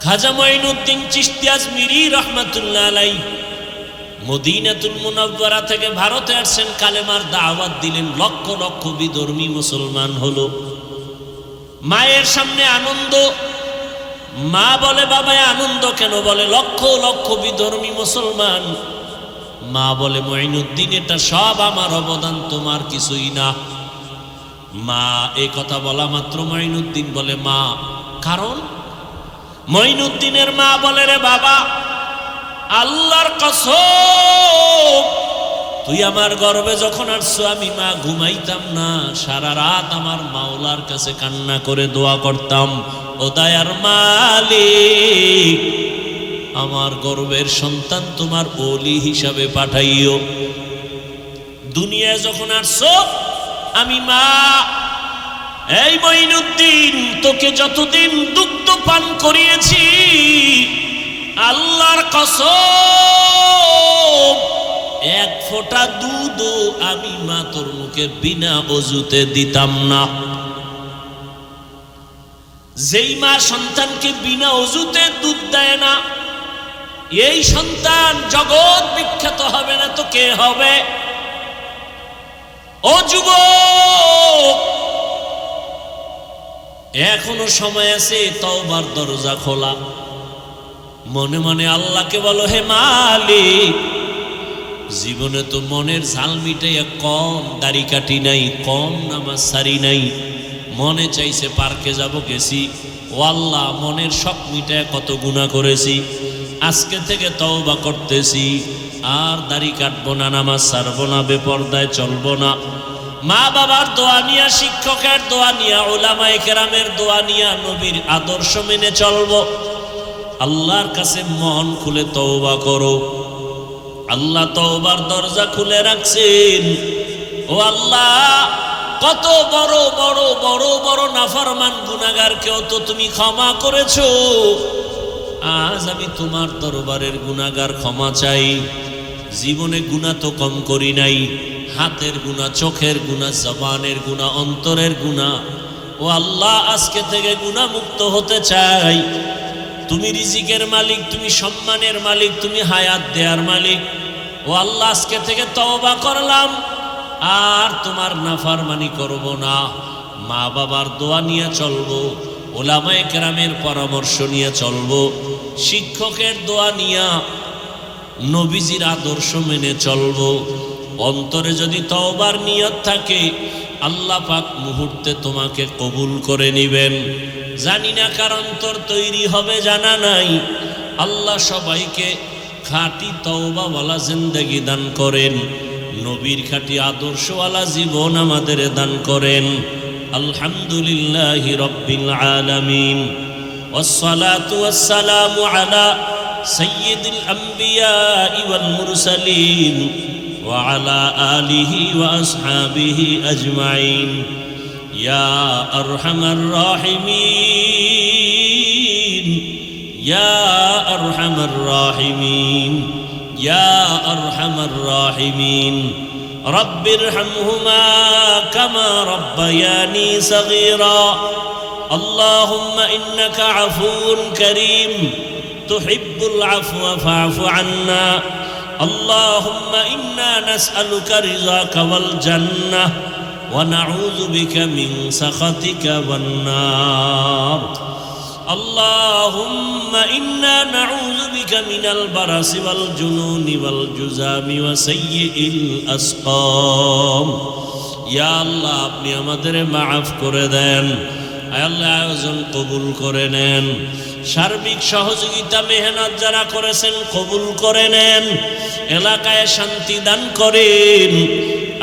খাজা মঈনুদ্দিন চিশতি আজমিরি রহমাতুল্লাহ আলাইহি মদিনাতুল মুনাওয়ারা থেকে ভারতে আসছেন, কালেমার দাওয়াত দিলেন, লক্ষ লক্ষ বিধর্মী মুসলমান হলো। মায়ের সামনে আনন্দ, মা বলে বাবা আনন্দ কেন? বলে লক্ষ লক্ষ বিধর্মী মুসলমান। মা বলে মঈনুদ্দিন এটা সব আমার অবদান, তোমার কিছুই না। মা এই কথা বলা মাত্র মঈনুদ্দিন বলে মা, কারণ মঈনুদ্দিনের মা বলে রে বাবা, আল্লাহর কসম তুই আমার গর্ভে যখন আসছো আমি মা ঘুমাইতাম না, সারা রাত আমার মাওলার কাছে কান্না করে দোয়া করতাম, ও দয়ার মালিক আমার গর্ভের সন্তান তোমার ওলি হিসাবে পাঠাইও। দুনিয়ায় যখন আসছো আমি মা, এই মঈনুদ্দিন তোকে যতদিন দুগ্ধ পান করিয়েছি আল্লাহর কসম এক ফোঁটা দুধও আমি মা তোর মুখে বিনা ওযুতে দিতাম না। যেই মা সন্তানকে বিনা ওযুতে দুধ দেয় না, এই সন্তান জগৎ বিখ্যাত হবে না তো কে হবে? ও যুবক, এখনো সময় আছে, তওবার দরজা খোলা। মনে মনে আল্লাহকে বলো, হে মালিক জীবনে তো মনের ঝাল মিটাইয়া কম দাড়ি কাটি নাই, কম নামাজ সারি নাই, মনে চাইছে পার্কে যাব, গেছি। ও আল্লাহ মনের শখ মিটাইয়া কত গুনাহ করেছি, আজকে থেকে তওবা করতেছি, আর দাড়ি কাটবো না, নামাজ ছাড়বো না, বেপরদায় চলবো না। মা বাবার দোয়া নিয়া, শিক্ষকের দোয়া নিয়া, উলামায়ে কেরামের দোয়া নিয়া নবীর আদর্শ মেনে চলবো। আল্লাহর কাছে মন খুলে তওবা করো। আল্লাহ তওবার দরজা খুলে রাখছেন। ও আল্লাহ, কত বড় বড় বড় বড় নাফরমান গুনাহগারকেও তো তুমি ক্ষমা করেছো। আজ আমি তোমার দরবারের গুনাহগার ক্ষমা চাই। জীবনে গুনাহ তো কম করি নাই, হাতের গুনাহ, চোখের গুনাহ, জবানের গুনাহ, অন্তরের গুনাহ। ও আল্লাহ, আজকে থেকে গুনাহ মুক্ত হতে চাই। তুমি রিজিকের মালিক, তুমি সম্মানের মালিক, তুমি হায়াত দেয়ার মালিক। ও আল্লাহ, আজকে থেকে তওবা করলাম, আর তোমার নাফরমানি করব না। মা বাবার দোয়া নিয়ে চলবো, উলামায়ে কেরামের পরামর্শ নিয়ে চলবো, শিক্ষকের দোয়া নিয়ে নবীজির আদর্শ মেনে চলবো। অন্তরে যদি তওবার নিয়ত থাকে আল্লাহ পাক মুহূর্তে তোমাকে কবুল করে নিবেন। জানি না কার অন্তর তৈরি হবে, জানা নাই। আল্লাহ সবাইকে খাঁটি তওবাওয়ালা জিন্দেগি দান করেন, নবীর খাঁটি আদর্শওয়ালা জীবন আমাদের দান করেন। আলহামদুলিল্লাহি রাব্বিল আলামিন, ওয়াসসালাতু ওয়াসসালামু আলা সাইয়্যিদিল আমবিয়া ওয়াল মুরসালিন ওয়া আলা আলিহি ওয়া আসহাবিহি আজমাইন। ইয়া আরহামার রাহিমিন, ইয়া আরহামার রাহিমিন, ইয়া আরহামার রাহিমিন। রব্বিরহামহুমা কামা রব্বায়ানি সগীরা। আল্লাহুম্মা ইন্নাকা আফুউন কারীম তুহিব্বুল আফওয়া ফা'ফু আন্না। আল্লাহুম্মা ইন্না নাসআলুকা রিযাকা ওয়াল জান্নাহ ওয়া নাউযু বিকা মিন সাখাতিকা ওয়ান নার। আল্লাহুম্মা ইন্না নাউযু বিকা মিনাল বারাসি ওয়াল জুনুনি ওয়াল জুযামি ওয়া সাইয়্যিল আসকাম। ইয়া আল্লাহ, আপনি আমাদের মাফ করে দেন। আল্লাহ, আয়োজন কবুল করে নেন। সার্বিক সহযোগিতা মেহনত যারা করেছেন কবুল করে নেন। এলাকায় শান্তি দান করেন।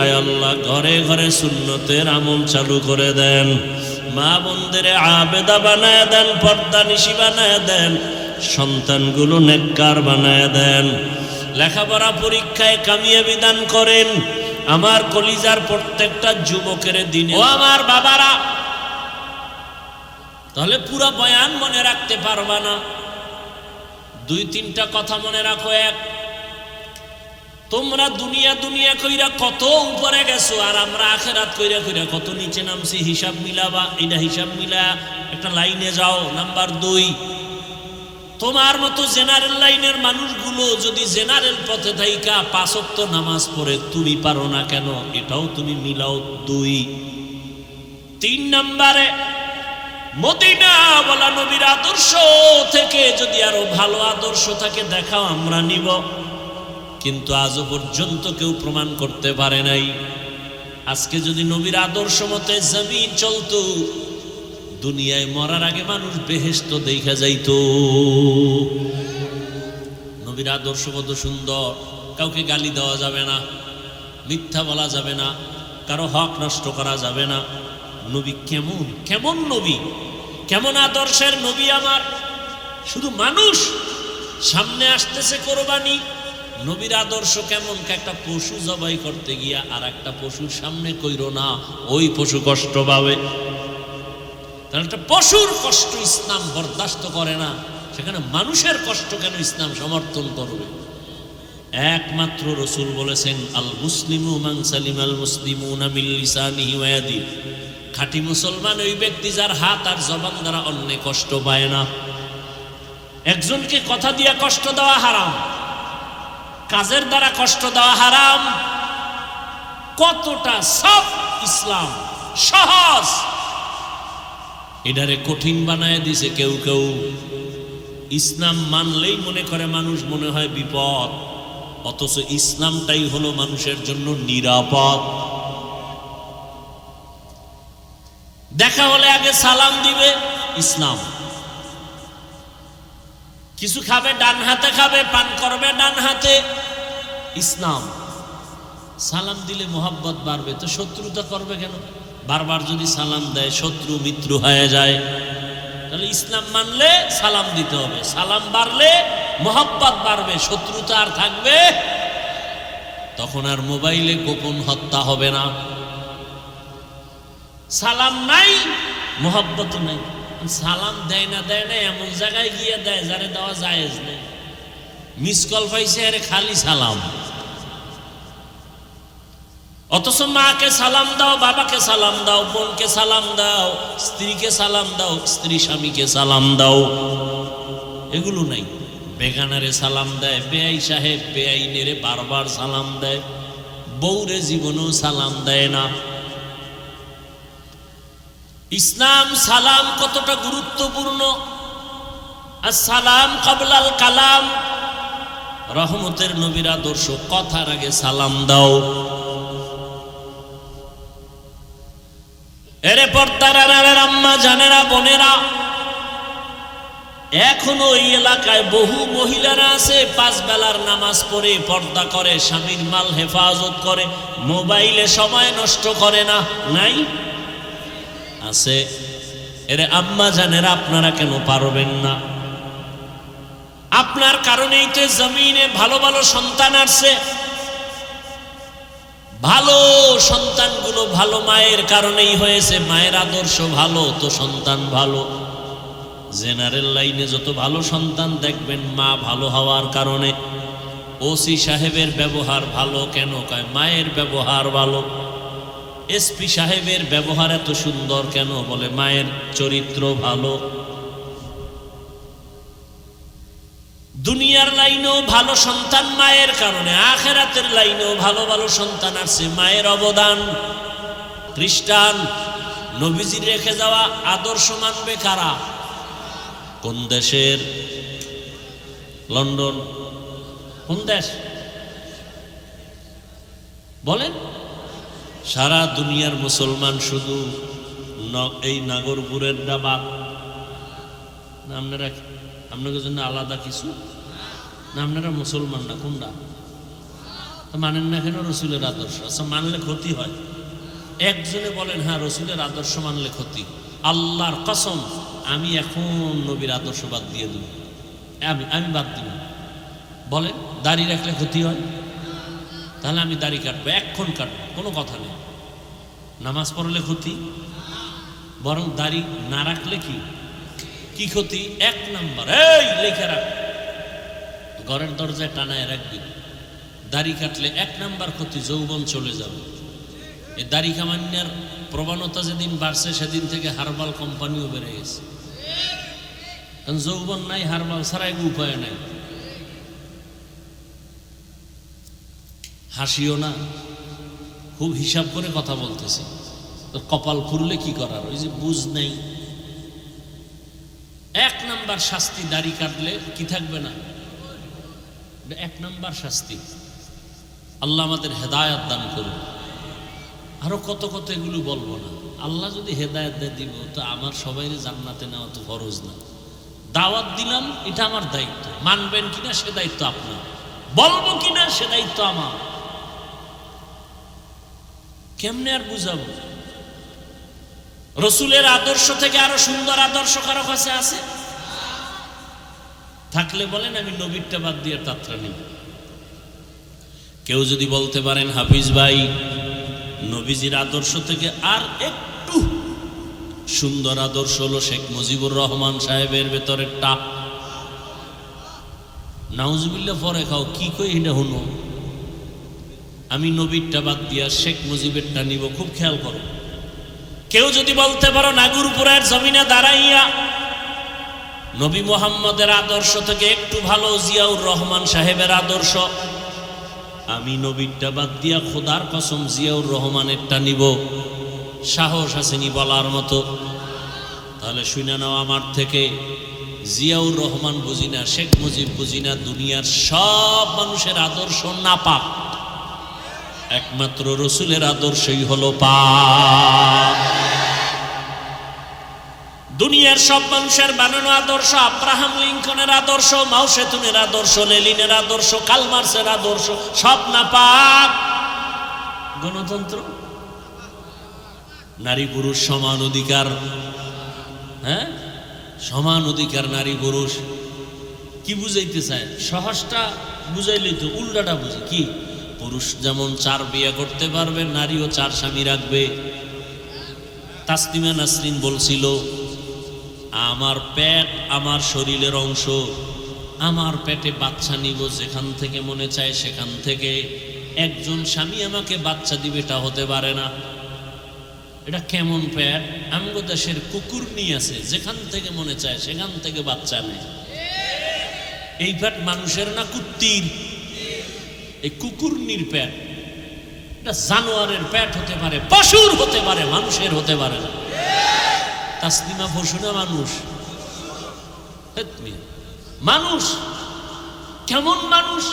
আয় আল্লাহ, ঘরে ঘরে সুন্নতের আমল চালু করে দেন। মা বোনদের আবেদা বানায় দেন, পর্দানিশী বানায় দেন, সন্তানগুলো নেককার বানায় দেন। লেখাপড়া পরীক্ষায় কামিয়াবি দান করেন। আমার কলিজার প্রত্যেকটা যুবকের দিনে, ও আমার বাবারা, তাহলে পুরো বয়ান মনে রাখতে পারবা না, দুই তিনটা কথা মনে রাখো। এক, তোমরা দুনিয়া দুনিয়া কইরা কত উপরে গেছো, আর আমরা আখিরাত কইরা কইরা কত নিচে নামছি। হিসাব মিলাবা, এটা হিসাব মিলা একটা লাইনে যাও। নাম্বার দুই, তোমার মতো জেনারেল লাইনের মানুষগুলো যদি জেনারেল পথে থাইকা 5 ওয়াক্ত নামাজ পড়ে তুমি পারো না কেন? এটাও তুমি মিলাও। 2 3 নম্বরে মদিনা বলা নবীর আদর্শ থেকে যদি আরো ভালো আদর্শ থাকে দেখাও, আমরা নিব। কিন্তু আজও পর্যন্ত কেউ প্রমাণ করতে পারে নাই। আজকে যদি নবীর আদর্শ মতে জমিন চলতো, দুনিয়ায় মরার আগে মানুষ বেহেশত দেখা যাইতো। নবীর আদর্শ কত সুন্দর, কাউকে গালি দেওয়া যাবে না, মিথ্যা বলা যাবে না, কারো হক নষ্ট করা যাবে না। নবী কেমন কেমন নবী, কেমন আদর্শের নবী আমার। শুধু মানুষ সামনে আসতেছে কোরবানি, নবীর আদর্শ কেমন, একটা পশু জবাই করতে গিয়া আর একটা পশুর সামনে কইরো না, ওই পশু কষ্ট পাবে। তাহলে একটা পশুর কষ্ট ইসলাম বরদাস্ত করে না, সেখানে মানুষের কষ্ট কেন ইসলাম সমর্থন করবে? একমাত্র রসুল বলেছেন, আল মুসলিমু মান সালিমাল মুসলিমুনা মিন লিসানিহি ওয়া ইয়াদিহি। খাঁটি মুসলমান ওই ব্যক্তি যার হাত আর জবান দ্বারা অন্য কষ্ট পায় না। একজনকে কথা দিয়া কষ্ট দেওয়া হারাম, কাজের দ্বারা কষ্ট দেওয়া হারাম। কতটা সব ইসলাম সহজ, এটারে কঠিন বানায় দিছে কেউ কেউ। ইসলাম মানলেই মনে করে মানুষ, মনে হয় বিপদ, অথচ ইসলামটাই হলো মানুষের জন্য নিরাপদ। দেখা হলে আগে সালাম দিবে, ইসলাম। কিছু খাবে ডান হাতে খাবে, পান করবে ডান হাতে, ইসলাম। সালাম দিলে মোহাব্বত বাড়বে, তো শত্রুতা করবে কেন? বারবার যদি সালাম দেয় শত্রু মিত্র হয়ে যায়। তাহলে ইসলাম মানলে সালাম দিতে হবে, সালাম বাড়লে মোহাব্বত বাড়বে, শত্রুতা আর থাকবে। তখন আর মোবাইলে গোপন হত্যা হবে না। সালাম নাই, মোহাব্বত নাই। সালাম দেয় না এমন জায়গায় গিয়ে দেয় যারে দেওয়া জায়েজ নেই। মিস কল পাইছে আরে খালি সালাম। অথচ মাকে সালাম দাও, বাবাকে সালাম দাও, বোনকে সালাম দাও, স্ত্রীকে সালাম দাও, স্ত্রী স্বামীকে সালাম দাও, এগুলো নাই। বেগানারে সালাম দেয়, বেআই সাহেব বেআইনেরে বারবার সালাম দেয়, বউরে জীবনেও সালাম দেয় না। ইসলাম সালাম কতটা গুরুত্বপূর্ণ। আসসালাম কাবলাল কালাম, রহমতের নবীর আদর্শ, কথার আগে সালাম দাও। এরে পর্দার আড়ালের আম্মা জানেরা, বোনেরা, এখনো এই এলাকায় বহু মহিলারা আছে 5 বেলার নামাজ পড়ে, পর্দা করে, স্বামীর মাল হেফাজত করে, মোবাইলে সময় নষ্ট করে না, নাই? আছে। এরে আম্মা জানেরা, আপনারা কেন পারবেন না? আপনার কারণেই তো জমিনে ভালো ভালো সন্তান আসছে। ভালো সন্তানগুলো ভালো মায়ের কারণেই হয়েছে। মায়ের আদর্শ ভালো তো সন্তান ভালো। জেনারেল লাইনে যত ভালো সন্তান দেখবেন মা ভালো হওয়ার কারণে। ওসি সাহেবের ব্যবহার ভালো কেন? কয় মায়ের ব্যবহার ভালো। এসপি সাহেবের ব্যবহার এত সুন্দর কেন? বলে মায়ের চরিত্র ভালো। দুনিয়ার লাইনেও ভালো সন্তান মায়ের কারণে, আখেরাতের লাইনেও ভালো ভালো সন্তান আছে মায়ের অবদান। খ্রিস্টান নবীজির রেখে যাওয়া আদর্শ মানবে কারা? কোন দেশের? লন্ডন। কোন দেশ বলেন? সারা দুনিয়ার মুসলমান শুধু এই নাগরপুরের ডাবাত না? আপনারা আপনাদের জন্য আলাদা কিছু না? আপনারা মুসলমান না? কোনটা মানেন না কেন? রসুলের আদর্শ। আচ্ছা, মানলে ক্ষতি হয়? একজনে বলেন হ্যাঁ রসুলের আদর্শ মানলে ক্ষতি। আল্লাহর কসম, আমি এখন নবীর আদর্শ বাদ দিয়ে দেব। আমি বাদ দিব। বলেন দাড়ি রাখলে ক্ষতি হয়? তাহলে আমি দাড়ি কাটবো, এখন কাটবো, কোনো কথা নেই। নামাজ পড়লে ক্ষতি? বরং দাড়ি না রাখলে কি ক্ষতি? 1 নাম্বার, এই লেখা রাখ, ঘরের দরজায় টানায় রাখবি। দাড়ি কাটলে 1 নাম্বার ক্ষতি, যৌবন চলে যাবে। এই দাড়ি কামান্যার প্রবণতা যেদিন বাড়ছে সেদিন থেকে হার্বাল কোম্পানিও বেড়ে গেছে। যৌবন নাই, হারবাল ছাড়াই উপায় নাই। হাসিও না, খুব হিসাব করে কথা বলতেছি। তোর কপাল ফুরলে কি করার, ওই যে বুঝ নেই। এক নাম্বার শাস্তি, দাড়ি কাটলে কি থাকবে না, এক নাম্বার শাস্তি। আল্লাহ আমাদের হেদায়েত দান করুন। আরো কত কত এগুলো বলবো না। আল্লাহ যদি হেদায়েত দিয়ে দিব তো আমার সবাই জান্নাতে নেওয়া তো ফরজ না। দাওয়াত দিলাম, এটা আমার দায়িত্ব। মানবেন কিনা সে দায়িত্ব আপনার, বলবো কিনা সে দায়িত্ব আমার। কেমনে আর বুঝাবো? রসুলের আদর্শ থেকে আরো সুন্দর আদর্শ কারো কাছে আছে? থাকলে বলেন, আমি নবীরটা বাদ দিয়ে তাত্রা নিব। কেউ যদি বলতে পারেন হাফিজ ভাই, নবীজির আদর্শ থেকে আর একটু সুন্দর আদর্শ হলো শেখ মুজিবুর রহমান সাহেবের ভেতরেরটা, নাউজুবিল্লাহ পরে খাও, কি কই এটা হলো। আমি নবীরটা বাদ দিয়া শেখ মুজিবেরটা নিব, খুব খেয়াল করো। কেউ যদি বলতে পারো নাগরপুরের জমিনে দাঁড়াইয়া নবী মুহাম্মদের আদর্শ থেকে একটু ভালো জিয়াউর রহমান সাহেবের আদর্শ, আমি নবীরটা বাদ দিয়া খোদার কসম জিয়াউর রহমানেরটা নিব, সাহস আসেনি বলার মতো? তাহলে শুনে নাও আমার থেকে, জিয়াউর রহমান বুঝি না, শেখ মুজিব বুঝি না, দুনিয়ার সব মানুষের আদর্শ নাপাক, একমাত্র রসুলের আদর্শই হলো পাক। দুনিয়ার সব মানুষের বানানো আদর্শ, আব্রাহাম লিঙ্কনের আদর্শ, মাও সেতুনের আদর্শ, লেনিনের আদর্শ, কার্ল মার্ক্সের আদর্শ, সব নাপাক। গণতন্ত্র, নারী পুরুষ সমান অধিকার, হ্যাঁ সমান অধিকার নারী পুরুষ, কি বুঝাইতে চায়? সহজটা বুঝাইলেই তো, উল্টাটা বুঝি কি? পুরুষ যেমন 4 বিয়ে করতে পারবে, নারীও 4 স্বামী রাখবে। তাসলিমা নাসরিন বলছিল, আমার পেট আমার শরীরের অংশ, আমার পেটে বাচ্চা নিব যেখান থেকে মনে চায় সেখান থেকে, একজন স্বামী আমাকে বাচ্চা দিবে এটা হতে পারে না। এটা কেমন পেট? আমগো দেশের কুকুর নিয়ে আছে, যেখান থেকে মনে চায় সেখান থেকে বাচ্চা নেয়। এই পেট মানুষের না কুত্তির? এই কুকুরনির পেট, এটা জানোয়ারের পেট হতে পারে, পশুর হতে পারে, মানুষের হতে পারে না। তাসলিমা পশু না মানুষ? মানুষ। কেমন মানুষ?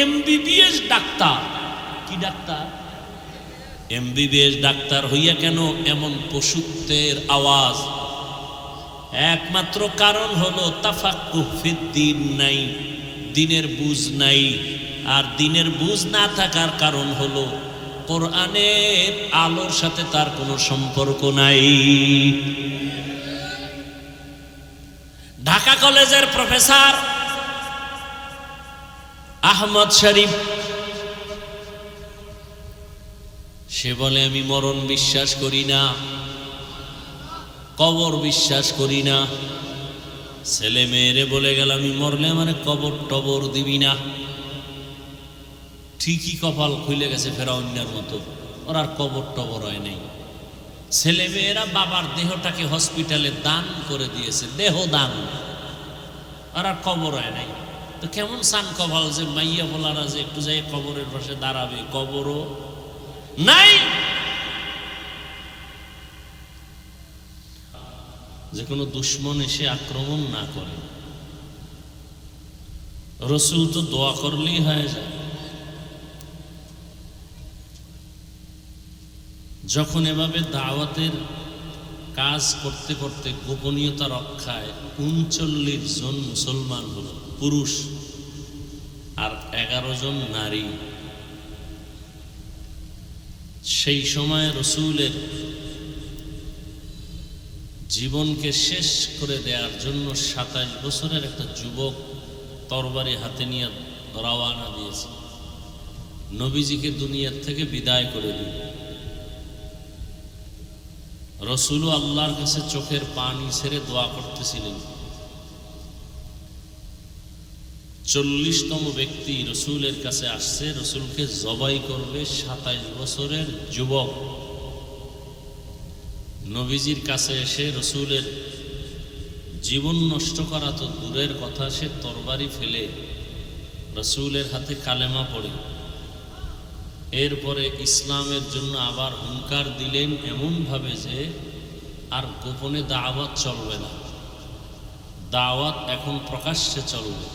MBBS doctor. কি ডাক্তার? এমবিবিএস ডাক্তার হইয়া কেন এমন পশুত্বের আওয়াজ? একমাত্র কারণ হলো তাফাক্কুহ ফিদ্দীন নাই, দিনের বুঝ নাই। আর দিনের বুঝ না থাকার কারণ হলো কোরআনের আলোর সাথে তার কোনো সম্পর্ক নাই। ঢাকা কলেজের প্রফেসর আহমদ শরীফ, সে বলে আমি মরণ বিশ্বাস করি না, কবর বিশ্বাস করি না। ছেলে মেয়েরে বলে গেল আমি মরলে মানে কবর টবর দিবি না। ঠিকই কপাল খুলে গেছে ফেরাউনের মতো, ওর আর কবর টবর হয় নাই। ছেলে মেয়েরা বাবার দেহটাকে হসপিটালে দান করে দিয়েছে, দেহ দান, আর আর কবর হয় নাই। তো কেমন সান কপাল যে মাইয়া বলারা যে একটু যাই কবরের পাশে দাঁড়াবে, কবরও নাই। যে কোনো দুশ্মন এসে আক্রমণ না করে। রসুল তো দোয়া করলেই হয়ে যায়। যখন এভাবে দাওয়াতের কাজ করতে করতে গোপনীয়তা রক্ষায় 39 জন মুসলমান হল, পুরুষ, আর 11 জন নারী। সেই সময় রসুলের জীবনকে শেষ করে দেওয়ার জন্য 27 বছরের একটা যুবক তরবারি হাতে নিয়ে রওয়ানা দিয়েছে, নবীজিকে দুনিয়ার থেকে বিদায় করে দিল। রসুলও আল্লাহর কাছে চোখের পানি ছেড়ে দোয়া করতেছিলেন। 40তম ব্যক্তি রসুলের কাছে আসছে, রসুলকে জবাই করবে। 27 বছরের যুবক নবীজির কাছে এসে রসুলের জীবন নষ্ট করা তো দূরের কথা, সে তরবারি ফেলে রাসূলের হাতে কালেমা পড়ে এরপরে ইসলামের জন্য আবার হুঙ্কার দিলেন এমনভাবে যে আর গোপনে দাওয়াত চলবে না, দাওয়াত এখন প্রকাশ্যে চলবে।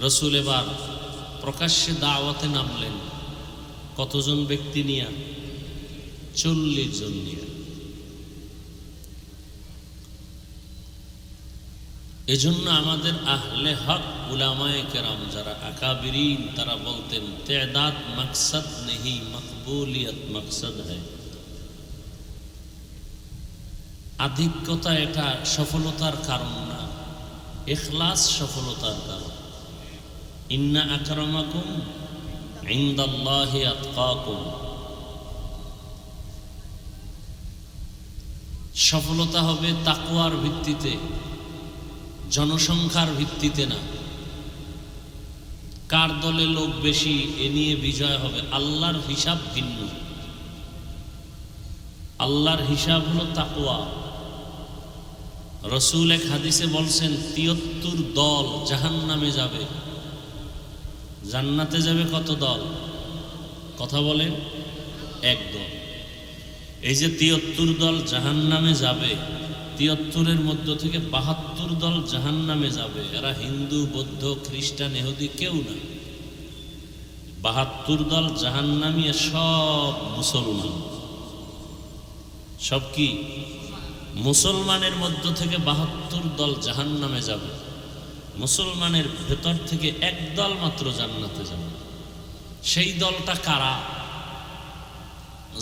রাসূল এবার প্রকাশ্যে দাওয়াতে নামলেন। কতজন ব্যক্তি নিয়ে? 40 জন নিয়ে। এজন্য আমাদের আহলে হক উলামায়ে কেরাম যারা আকাবিরিন তারা বলতেন তেদাত মকসদ নেহি মকবুলিয়ত মকসদ হ্যায়। আধিক্যতা এটা সফলতার কারণ না, ইখলাস সফলতার কারণ। ইন্না আকরামাকুম ইনদাল্লাহি আতকাকুম। সফলতা হবে তাকওয়ার ভিত্তিতে, জনসংখ্যার ভিত্তিতে না। কার দলে লোক বেশি এ নিয়ে বিজয় হবে, আল্লাহর হিসাব ভিন্ন। আল্লাহর হিসাব হলো তাকওয়া। রাসূল এক হাদিসে বলছেন ৭৩ দল জাহান্নামে যাবে, জান্নাতে যাবে কত দল? কথা বলেন, এক দল। এই যে ৭৩ দল জাহান্নামে যাবে, ৭৩-এর মধ্য থেকে ৭২ দল জাহান্নামে যাবে। এরা হিন্দু, বৌদ্ধ, খ্রিস্টান, ইহুদি কেউ না। ৭২ দল জাহান্নামী, সব মুসলমান। সব কি? মুসলমানের মধ্য থেকে ৭২ দল জাহান্নামে যাবে। মুসলমানের ভেতর থেকে এক দল মাত্র জান্নাতে যাবে। সেই দলটা কারা?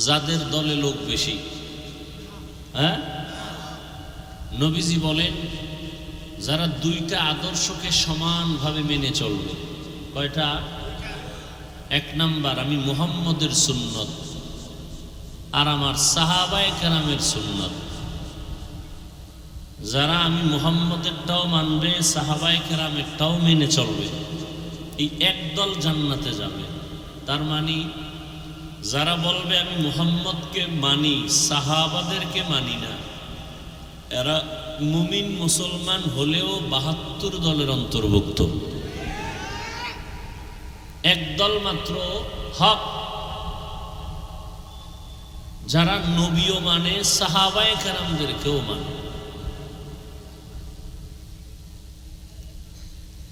যাদের দলে লোক বেশি। হ্যাঁ, নবীজি বলেন যারা দুইটা আদর্শকে সমানভাবে মেনে চলবে। কয়টা? এক নাম্বার, আমি মুহাম্মদের সুন্নত আর আমার সাহাবায়ে কেরামের সুন্নত। যারা আমি মুহাম্মদেরটাও মানবে, সাহাবায়ে কেরামেরটাও মেনে চলবে, এই একদল জান্নাতে যাবে। তার মানে যারা বলবে আমি মুহাম্মদকে মানি, সাহাবাদেরকে মানি না, এরা মুমিন মুসলমান হলেও ৭২ দলের অন্তর্ভুক্ত। একদল মাত্র হক, যারা নবীও মানে, সাহাবায়ে কেরামদেরকেও মানে।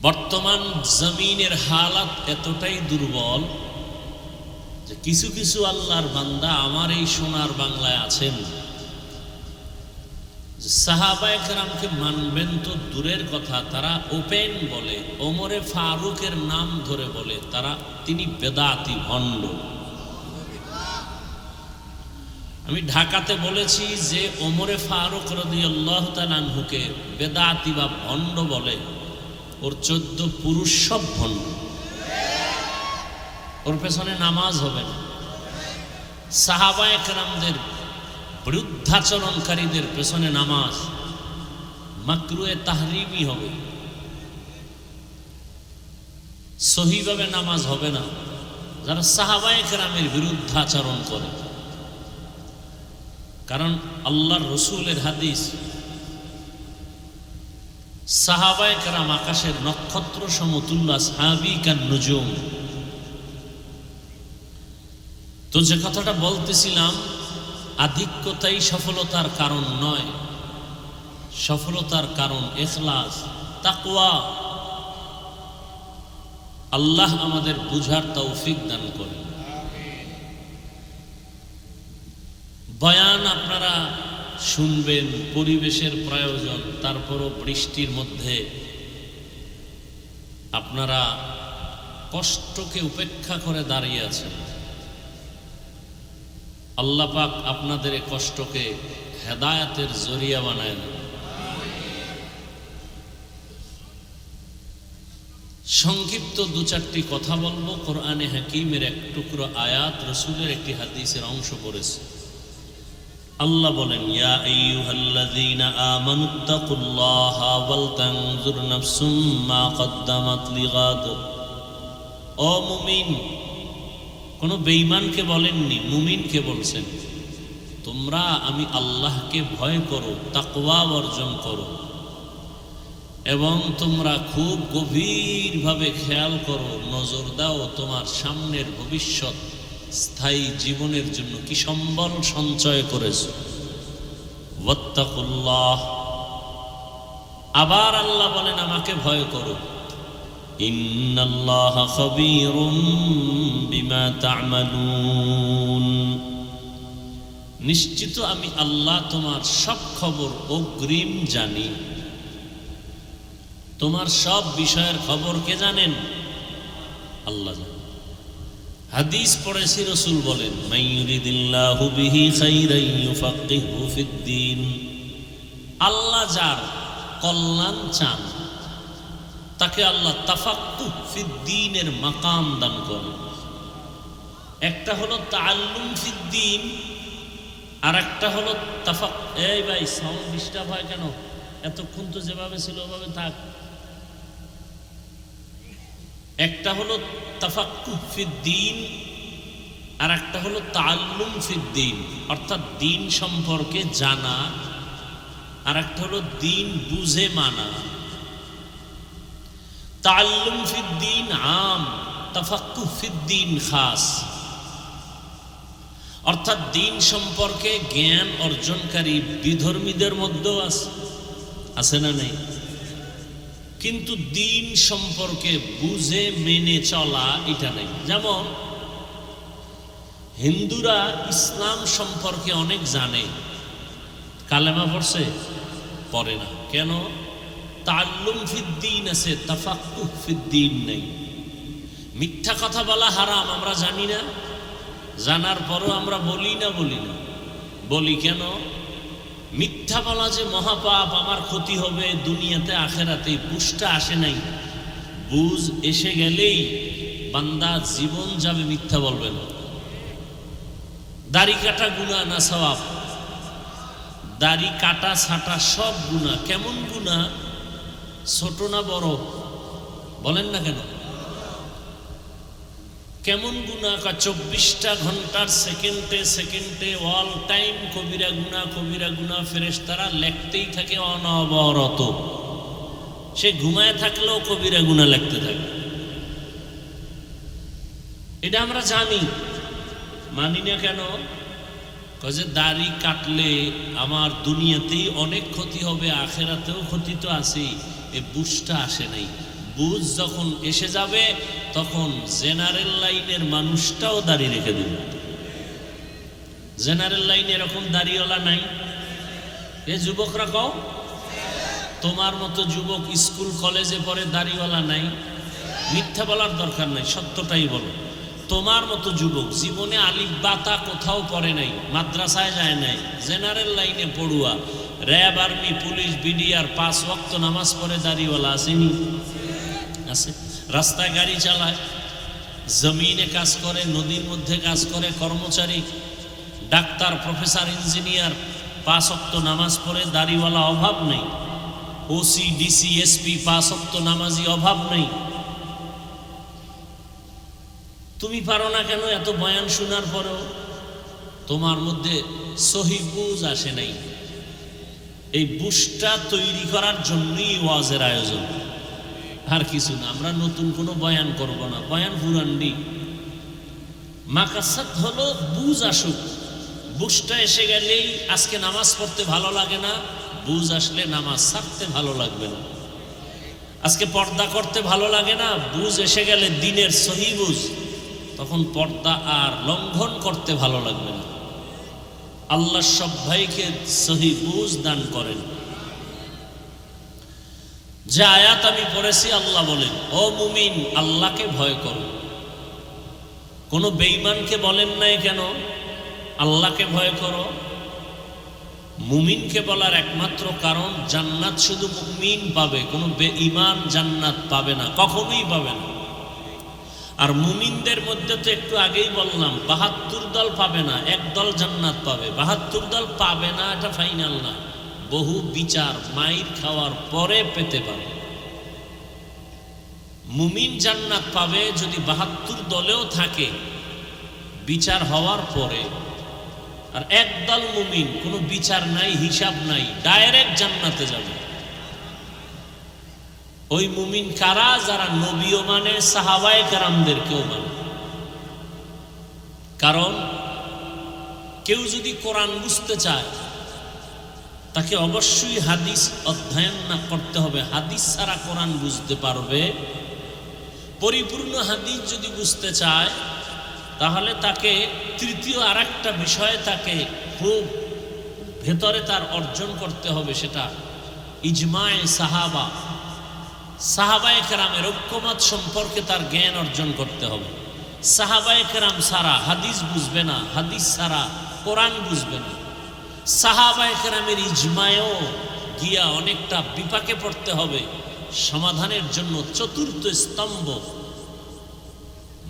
বর্তমান জমিনের হালাত এতটাই দুর্বল যে কিছু কিছু আল্লাহর বান্দা আমার এই সোনার বাংলায় আছেন, সাহাবায়ে কেরামকে মানবেন তো দূরের কথা, তারা ওপেন বলে, ওমরে ফারুকের নাম ধরে বলে তিনি বেদাতি, ভণ্ড। আমি ঢাকাতে বলেছি যে ওমরে ফারুক রাদিয়াল্লাহু তাআলা আনহুকে বেদাতি বা ভণ্ড বলে, ওর 14 পুরুষ সব ভণ্ড। ওর পেছনে নামাজ হবে না। সাহাবায়ে কেরামদের বিরুদ্ধাচরণকারীদের পেছনে নামাজ মাকরুহে তাহরিমি হবে, সহিভাবে নামাজ হবে না যারা সাহাবায়ে কেরামের বিরুদ্ধাচরণ করে। কারণ আল্লাহর রসুলের হাদিস, সাহাবায়ে কেরাম আকাশের নক্ষত্র সমতুল্য, আসহাবী কান নুজুম। তো যে কথাটা বলতেছিলাম, আধিক্যতাই সফলতার কারণ নয়, সফলতার কারণ ইখলাস, তাকওয়া। আল্লাহ আমাদের বুঝার তৌফিক দান করেন। বয়ান আপনারা শুনবেন, পরিবেশের প্রয়োজন, তারপরও বৃষ্টির মধ্যে আপনারা কষ্টকে উপেক্ষা করে দাঁড়িয়ে আছেন। আল্লাহ পাক আপনাদের এই কষ্টকে হেদায়েতের জরিয়া বানায় দেন। সংক্ষিপ্ত ২-৪টি কথা বলবো। কোরআনে হাকিমের এক টুকরো আয়াত, রসুলের একটি হাদিসের অংশ পড়েছে। আল্লাহ বলেন, ইয়া আইয়ুহাল্লাযীনা আমানুত্তাকুল্লাহা ওয়াল তানজুর নাফসুম মা কদ্দামাত লিগাদ। ও মুমিন, কোনো বেঈমানকে বলেননি, মুমিনকে বলছেন। তোমরা আমি আল্লাহকে ভয় করো, তাকওয়া অর্জন করো, এবং তোমরা খুব গভীরভাবে খেয়াল করো, নজর দাও তোমার সামনের ভবিষ্যৎ স্থায়ী জীবনের জন্য কি সম্বল সঞ্চয় করেছো। ওয়াত্তাকুল্লাহ, আবার আল্লাহ বলেন আমাকে ভয় করো। ইন্নাল্লাহা খাবীরুম বিমা তা'মালুন, নিশ্চিত আমি আল্লাহ তোমার সব খবর অগ্রিম জানি। তোমার সব বিষয়ের খবর কে জানেন? আল্লাহ জানেন। হাদিস পড়েছি, রাসূল বলেন মাইয়ুরিদিল্লাহু বিহি খাইরান ইউফাক্কিহু ফিদ্দীন, আল্লাহ যার কল্যাণ চান তাকে আল্লাহ তাফাক্কুহ ফিদ্দীনের মাকাম দান করেন। একটা হলো তাআল্লুম ফিদ্দীন, আর একটা হলো এই ভাই সাউন্ড ডিস্টার্ব হয় কেন? এতক্ষণ তো যেভাবে ছিল ওভাবে থাক। একটা হলো তাফাক্কুহ ফিদ্দীন, আর একটা হলো তাআল্লুম ফিদ্দীন, অর্থাৎ দিন সম্পর্কে জানা, আর একটা হলো দিন বুঝে মানা। তাআল্লুম ফিদ্দীন আম, তাফাক্কুহ ফিদ্দীন খাস, অর্থাৎ দিন সম্পর্কে জ্ঞান অর্জনকারী বিধর্মীদের মধ্যেও আছে না নেই? কিন্তু দিন সম্পর্কে বুঝে মেনে চলা এটা নেই। যেমন হিন্দুরা ইসলাম সম্পর্কে অনেক জানে, কালেমা পড়ছে, পড়ে না কেন? তাআল্লুম ফিদ্দীন আছে, তাফাক্কুহ ফিদ্দীন নেই। মিথ্যা কথা বলা হারাম আমরা জানি না, জানার পরও আমরা বলি না। বলি কেন? মিথ্যা বলা যে মহাপাপ, আমার ক্ষতি হবে দুনিয়াতে আখেরাতে, বুঝটা আসে নাই। বুঝ এসে গেলেই বান্দা জীবন যাবে মিথ্যা বলবেন। দাড়ি কাটা গুনাহ না সওয়াব? দাড়ি কাটা ছাটা সব গুনাহ। কেমন গুনাহ? ছোট না বড়? বলেন না কেন? কেমন গুনাহ? 24টা ঘন্টার সেকেন্ডে সেকেন্ডে অল টাইম কবিরা গুনাহ ফেরেশতারা লিখতেই থাকে অনবরত। সে ঘুমায় থাকলেও কবিরা গুনাহ লিখতে থাকে। এটা আমরা জানি, মানি না কেন? যে দাড়ি কাটলে আমার দুনিয়াতেই অনেক ক্ষতি হবে, আখেরাতেও ক্ষতি তো আছেই। এই বুঝটা আসে নাই। বুঝ যখন এসে যাবে তখন জেনারেল লাইনের মানুষটাও দাড়ি রেখে দেবে। জেনারেল লাইনে এরকম দাড়িওয়ালা নাই? এ যুবকরা কও, তোমার মতো যুবক স্কুল কলেজে পড়ে দাড়িওয়ালা নাই? মিথ্যা বলার দরকার নাই, সত্যটাই বলো। তোমার মতো যুবক জীবনে আলিফ বাতা কোথাও পড়ে নাই, মাদ্রাসায় যায় নাই, জেনারেল লাইনে পড়ুয়া, র্যাব, আর্মি, পুলিশ, বিডিআর 5 ওয়াক্ত নামাজ পড়ে দাড়িওয়ালা আসেনি? আছে। রাস্তায় গাড়ি চালায়, জমিনে কাজ করে, নদীর মধ্যে কাজ করে, কর্মচারী, ডাক্তার, প্রফেসর, ইঞ্জিনিয়ার, 5 ওয়াক্ত নামাজ পড়ে দাড়িওয়ালা অভাব নেই। ওসি, ডিসি, এসপি 5 ওয়াক্ত নামাজি অভাব নেই। তুমি পারো না কেন? এত বয়ান শোনার পরেও তোমার মধ্যে সহিহ বুঝ আসে নাই। এই বুঝটা তৈরি করার জন্যই ওয়াজের আয়োজন, আর কিছু না। আমরা নতুন কোনো বয়ান করব না, বয়ান পুরান্ডি। মাকাসাদ হলো বুঝ আসুক। বুঝটা এসে গেলেই আজকে নামাজ পড়তে ভালো লাগে না, বুঝ আসলে নামাজ ছাড়তে ভালো লাগবে না। আজকে পর্দা করতে ভালো লাগে না, বুঝ এসে গেলে দিনের সহিহ বুঝ, তখন পর্দা আর লঙ্ঘন করতে ভালো লাগবে না। আল্লাহ সব ভাইকে সহিহ বুঝ দান করেন। যে আয়াত আমি পড়েছি, আল্লাহ বলেন ও মুমিন আল্লাহকে ভয় করো। কোনো বেঈমানকে বলেন নাই কেন আল্লাহকে ভয় করো? মুমিনকে বলার একমাত্র কারণ জান্নাত শুধু মুমিন পাবে, কোনো বেঈমান জান্নাত পাবে না, কখনোই পাবে না। আর মুমিনদের মধ্যে তো একটু আগেই বললাম 72 দল পাবে না, এক দল জান্নাত পাবে। 72 দল পাবে না এটা ফাইনাল না, বহু বিচার মাইর খাওয়ার পরে পেতে পারে। মুমিন জান্নাত পাবে যদি 72 দলেও থাকে, বিচার হওয়ার পরে। আর একদল মুমিন, কোনো বিচার নাই, হিসাব নাই, ডাইরেক্ট জান্নাতে যাবে। ওই মুমিন কারা? যারা নবীও মানে, সাহাবায়ে কেরামদেরকেও মানে। কারণ কেউ যদি কোরআন বুঝতে চায় তাকে অবশ্যই হাদিস অধ্যয়ন না করতে হবে। হাদিস ছাড়া কোরআন বুঝতে পারবে। পরিপূর্ণ হাদিস যদি বুঝতে চায় তাহলে তাকে তৃতীয় আর একটা বিষয়ে তাকে খুব ভেতরে তার অর্জন করতে হবে, সেটা ইজমায়ে সাহাবা, সাহাবায়ে কেরামের ঐক্যমত সম্পর্কে তার জ্ঞান অর্জন করতে হবে। সাহাবায়ে কেরাম ছাড়া হাদিস বুঝবে না, হাদিস ছাড়া কোরআন বুঝবে না। সাহাবায়ে কেরামের ইজমায়ও গিয়া অনেকটা বিপাকে পড়তে হবে। সমাধানের জন্য চতুর্থ স্তম্ভ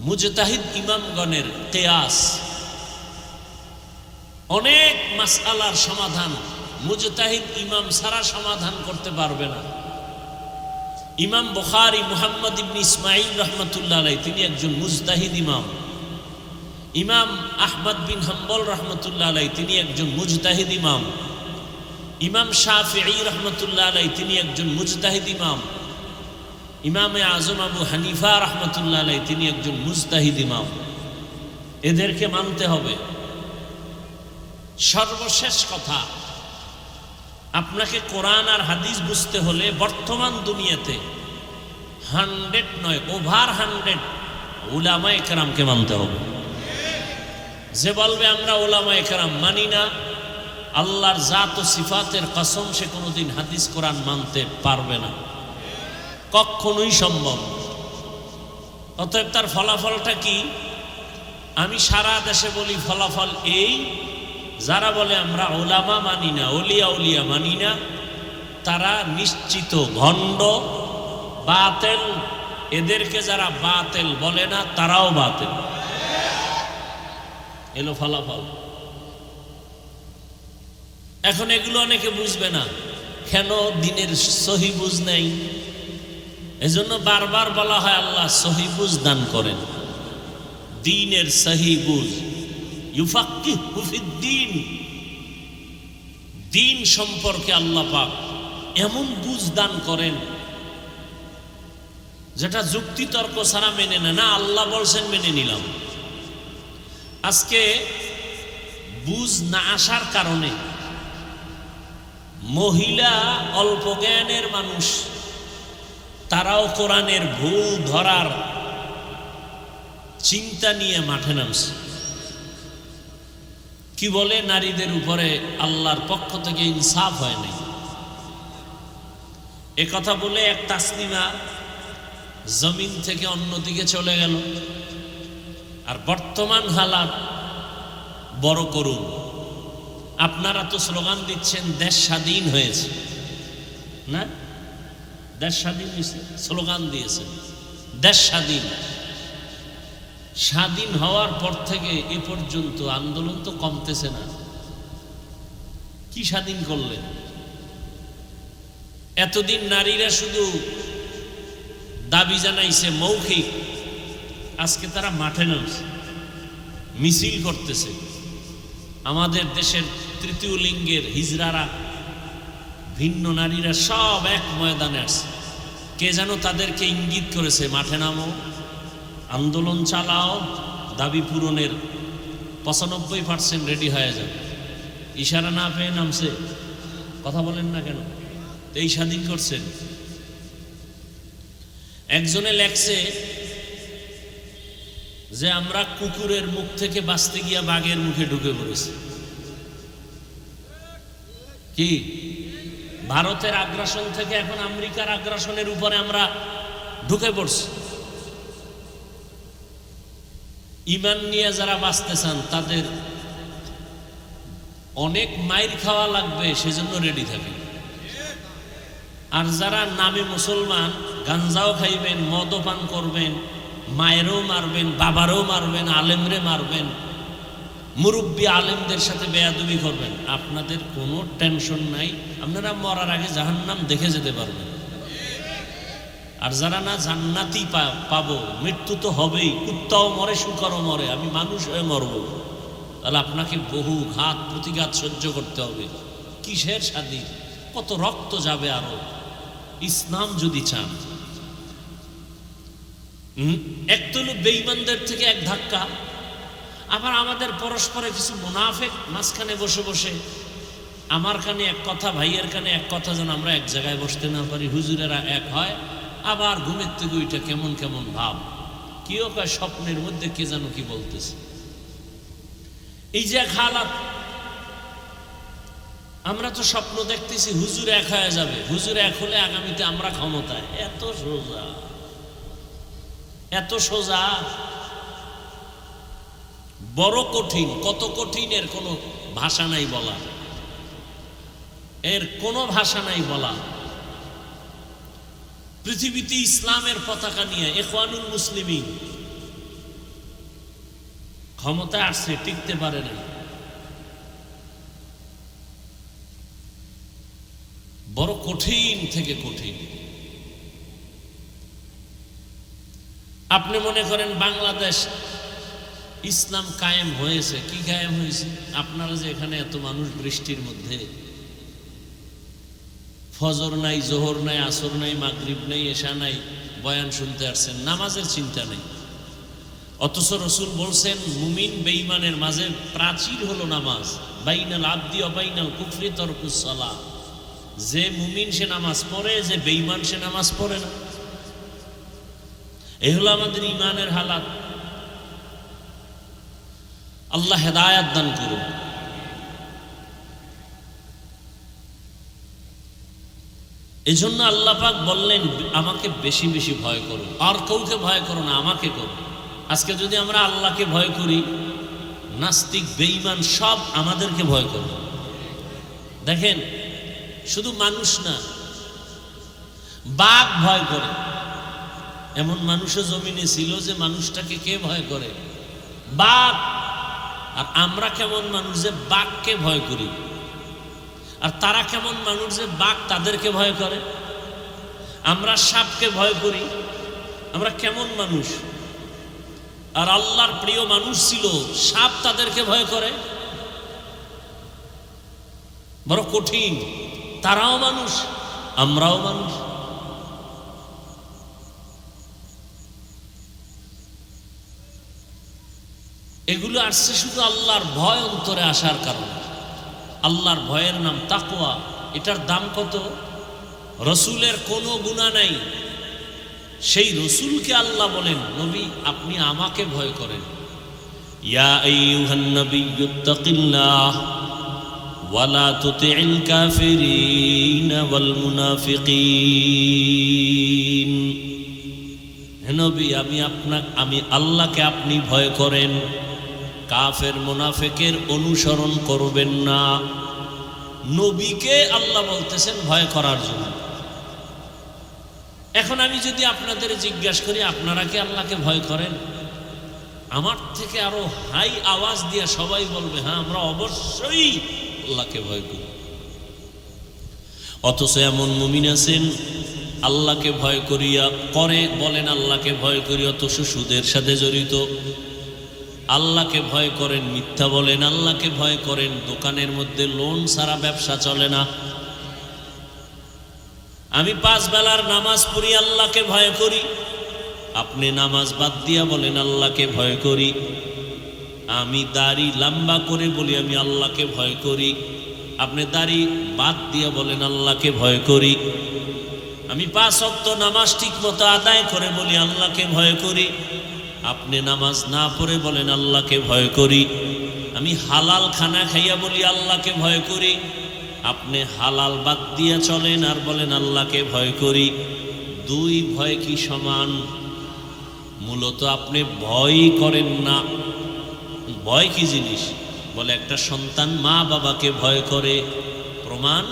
মুজতাহিদ ইমামগণের কিয়াস। অনেক মাসআলার সমাধান মুজতাহিদ ইমাম ছাড়া সমাধান করতে পারবে না। ইমাম বুখারী মুহাম্মদ ইবনে ইসমাঈল রাহমাতুল্লাহ আলাইহি তিনি একজন মুজতাহিদ ইমাম। ইমাম আহমদ বিন হাম্বল রাহমাতুল্লাহ আলাইহি তিনি একজন মুজতাহিদ ইমাম। ইমাম শাফিঈ রাহমাতুল্লাহ আলাইহি তিনি একজন মুজতাহিদ ইমাম। ইমামে আজম আবু হানিফা রাহমাতুল্লাহ আলাইহি তিনি একজন মুজতাহিদ ইমাম। এদেরকে মানতে হবে। সর্বশেষ কথা, আপনাকে কোরআন আর হাদিস বুঝতে হলে বর্তমান দুনিয়াতে 100 নয়, ওভার 100 উলামায়ে কেরামকে মানতে হবে। যে বলবে আমরা উলামায়ে কেরাম মানি না, আল্লাহর জাত ও সিফাতের কসম, সে কোনোদিন হাদিস কোরআন মানতে পারবে না, কখনোই সম্ভব। অতএব তার ফলাফলটা কি? আমি সারা দেশে বলি ফলাফল এই, যারা বলে আমরা ওলামা মানি না, ওলিয়া উলিয়া মানি না, তারা নিশ্চিত ভণ্ড, বাতেল। এদেরকে যারা বাতেল বলে না তারাও বাতেল। এলো ফলাফল। এখন এগুলো অনেকে বুঝবে না, কেন? দিনের সহি বুঝ নেই। এজন্য বারবার বলা হয় আল্লাহ সহি বুঝ দান করেন। দ্বীনের সহি বুঝ, ইউফাক্কিহু ফিদ্দীন, দ্বীন সম্পর্কে আল্লাহ পাক এমন বুঝ দান করেন যেটা যুক্তি তর্ক ছাড়া মেনে না আল্লাহ বলছেন মেনে নিলাম। আজকে বুঝ না আসার কারণে মহিলা, অল্প জ্ঞানের মানুষ, তারাও কোরআনের ভুল ধরার চিন্তা নিয়ে মাঠে নামছে। কি বলে? নারীদের উপরে আল্লাহর পক্ষ থেকে ইনসাফ হয় নাই। এ কথা বলে এক তাসনিমা জমিন থেকে অন্যদিকে চলে গেল। আর বর্তমান হালাত বড় করুন। আপনারা তো স্লোগান দিচ্ছেন দেশ স্বাধীন হয়েছে, না? দেশ স্বাধীন হয়েছে, স্লোগান দিয়েছে দেশ স্বাধীন। স্বাধীন হওয়ার পর থেকে এ পর্যন্ত আন্দোলন তো কমতেছে না। কি স্বাধীন করলেন? এতদিন নারীরা শুধু দাবি জানাইছে মৌখিক, আজকে তারা মাঠে নামছে, মিছিল করতেছে। আমাদের দেশের তৃতীয় লিঙ্গের হিজড়ারা, ভিন্ন নারীরা সব এক ময়দানে আসছে। কে যেন তাদেরকে ইঙ্গিত করেছে, মাঠে নামো, আন্দোলন চালাও, দাবি পূরণের 95% রেডি হয়ে যাবে। ইশারা না পেয়ে নামছে। কথা বলেন না কেন? এই স্বাধীন করছেন। একজনে লেখছে যে আমরা কুকুরের মুখ থেকে বাঁচতে গিয়া বাঘের মুখে ঢুকে পড়েছি। কি? ভারতের আগ্রাসন থেকে এখন আমেরিকার আগ্রাসনের উপরে আমরা ঢুকে পড়ছি। ঈমান নিয়ে যারা বাঁচতে চান তাদের অনেক মাইর খাওয়া লাগবে, সেজন্য রেডি থাকেন। আর যারা নামে মুসলমান, গাঞ্জাও খাইবেন, মদও পান করবেন, মায়েরও মারবেন, বাবারও মারবেন, আলেমরে মারবেন, মুরব্বী আলেমদের সাথে বেয়াদবি করবেন, আপনাদের কোনো টেনশন নাই। আপনারা মরার আগে জাহান্নাম দেখে যেতে পারবেন। আর যারা না জান্নাতি পাবো, মৃত্যু তো হবেই, কুত্তাও মরে, শুকরও মরে, আমি মানুষ হয়ে মরব। তাহলে আপনাকে বহু ঘাত প্রতিঘাত সহ্য করতে হবে। কিসের স্বাধীন, কত রক্ত যাবে আরো ইসলাম যদি চান। এক তো হলো বেঈমানদের থেকে এক ধাক্কা, আবার আমাদের পরস্পরে কিছু মুনাফিক মাঝখানে বসে বসে আমার কানে এক কথা, ভাইয়ের কানে এক কথা, যেন আমরা এক জায়গায় বসতে না পারি। হুজুরেরা এক হয়, আবার ঘুমের থেকে ওইটা কেমন কেমন ভাব, কেউ কয় স্বপ্নের মধ্যে কে যেন কি বলতেছে। এই যে এক হালাত, আমরা তো স্বপ্ন দেখতেছি হুজুর এক হয়ে যাবে, হুজুর এক হলে আগামীতে আমরা ক্ষমতায়। এত সোজা, এত সোজা, বড় কঠিন। কত কঠিন, এর কোনো ভাষা নাই বলা, এর কোনো ভাষা নাই বলা। পৃথিবীতে ইসলামের পতাকা নিয়ে ইখওয়ানুল মুসলিমিন ক্ষমতায় আসছে, টিকতে পারে না। বড় কঠিন থেকে কঠিন। আপনি মনে করেন বাংলাদেশ ইসলাম কায়েম হয়েছে, কি কায়েম হয়েছে? আপনারা যে এখানে এত মানুষ বৃষ্টির মধ্যে, ফজর নাই, জোহর নাই, আসর নাই, মাগরিব নাই, এশা নাই, বয়ান শুনতে আসছেন, নামাজের চিন্তা নেই। অথচ রসুল বলছেন মুমিন বেঈমানের মাঝে প্রাচীর হলো নামাজ। বাইনাল আবদি ওয়া বাইনাল কুফরি তারকুস সালাহ। যে মুমিন সে নামাজ পড়ে, যে বেঈমান সে নামাজ পড়ে না। এই হলো আমাদের ইমানের হালাত। আল্লাহ হেদায়াত দান করুন। এই জন্য আল্লাহ পাক বললেন আমাকে বেশি বেশি ভয় করো, আর কাউকে ভয় করো না, আমাকে করো। আজকে যদি আমরা আল্লাহকে ভয় করি, নাস্তিক বেঈমান সব আমাদেরকে ভয় করবে। দেখেন, শুধু মানুষ না, বাঘ ভয় করে। এমন মানুষও জমিনে ছিল যে মানুষটাকে কে ভয় করে? বাঘ। আর আমরা কেমন মানুষ যে বাঘকে ভয় করি, আর তারা কেমন মানুষ যে বাঘ তাদেরকে ভয় করে। আমরা সাপকে ভয় করি, আমরা কেমন মানুষ। আর আল্লাহর প্রিয় মানুষ ছিল, সাপ তাদেরকে ভয় করে। বড় কঠিন। তারাও মানুষ, আমরাও মানুষ। এগুলো আসছে শুধু আল্লাহর ভয় অন্তরে আসার কারণে। আল্লাহর ভয়ের নাম তাকওয়া। এটার দাম কত? রসুলের কোনো গুনাহ নাই, সেই রসুলকে আল্লাহ বলেন নবী আপনি আমাকে ভয় করেন। ইয়া আইয়ুহান নাবিয়্যুত্তাকিল্লাহ ওয়া লা তুতি'ল কাফিরিন ওয়াল মুনাফিকিন। হে নবী, আমি আল্লাহকে আপনি ভয় করেন, কাফের মুনাফিকের অনুসরণ করবেন না। নবীকে আল্লাহ বলতেছেন ভয় করার জন্য। এখন আমি যদি আপনাদের জিজ্ঞাসা করি আপনারা কি আল্লাহকে ভয় করেন, আমার থেকে আরো হাই আওয়াজ দিয়ে সবাই বলবে হ্যাঁ আমরা অবশ্যই আল্লাহকে ভয় করি। অথচ এমন মুমিন আছেন আল্লাহকে ভয় করিয়া করে বলেন আল্লাহকে ভয় করি, অথচ সুদের সাথে জড়িত। আল্লাহকে ভয় করেন, মিথ্যা বলেন। আল্লাহকে ভয় করেন, দোকানের মধ্যে লোন ছাড়া ব্যবসা চলে না। আমি 5 বেলার নামাজ পড়ি, আল্লাহকে ভয় করি। আপনি নামাজ বাদ দিয়া বলেন আল্লাহকে ভয় করি। আমি দাড়ি লম্বা করে বলি আমি আল্লাহকে ভয় করি। আপনি দাড়ি বাদ দিয়া বলেন আল্লাহকে ভয় করি। আমি 5 ওয়াক্ত নামাজ ঠিক মতো আদায় করে বলি আল্লাহকে ভয় করি। আপনি নামাজ না পড়ে বলেন আল্লাহকে ভয় করি। আমি হালাল খানা খাইয়া বলি আল্লাহকে ভয় করি। আপনি হালাল বাদ দিয়া চলেন আর বলেন আল্লাহকে ভয় করি। 2 ভয় কি সমান? মূলত আপনি ভয়ই করেন না। ভয় কি জিনিস? বলে একটা সন্তান মা বাবাকে ভয় করে। প্রমাণ?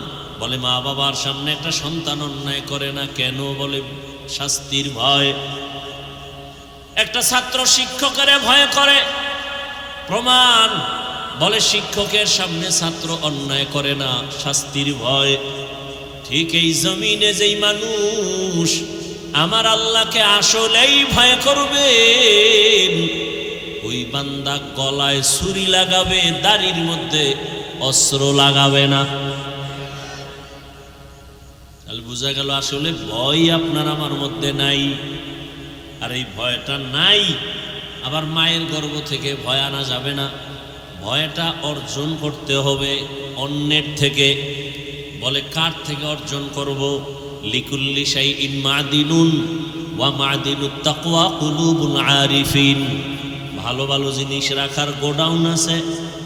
বলে মা বাবার সামনে একটা সন্তান অন্যায় করে না কেন? বলে শাস্তির ভয়। একটা ছাত্র শিক্ষকের ভয় করে। প্রমাণ? বলে শিক্ষকের সামনে ছাত্র অন্যায় করে না, শাস্তির ভয়। ঠিক এই জমিনে যেই মানুষ আমার আল্লাহকে আসলেই ভয় করবেন, ওই বান্দা গলায় ছুরি লাগাবে, দাড়ির মধ্যে অস্ত্র লাগাবে না। তাহলে বোঝা গেল আসলে ভয় আপনার আমার মধ্যে নাই। আর এই ভয়টা নাই, আবার মায়ের গর্ভ থেকে ভয় আনা যাবে না। ভয়টা অর্জন করতে হবে অন্যের থেকে। বলে কার থেকে অর্জন করব? লিকুল্লি শাইইন মাদিনুন ওয়া মাদিনুত তাকওয়া কুলুবুল আরিফিন। ভালো ভালো জিনিস রাখার গোডাউন আছে,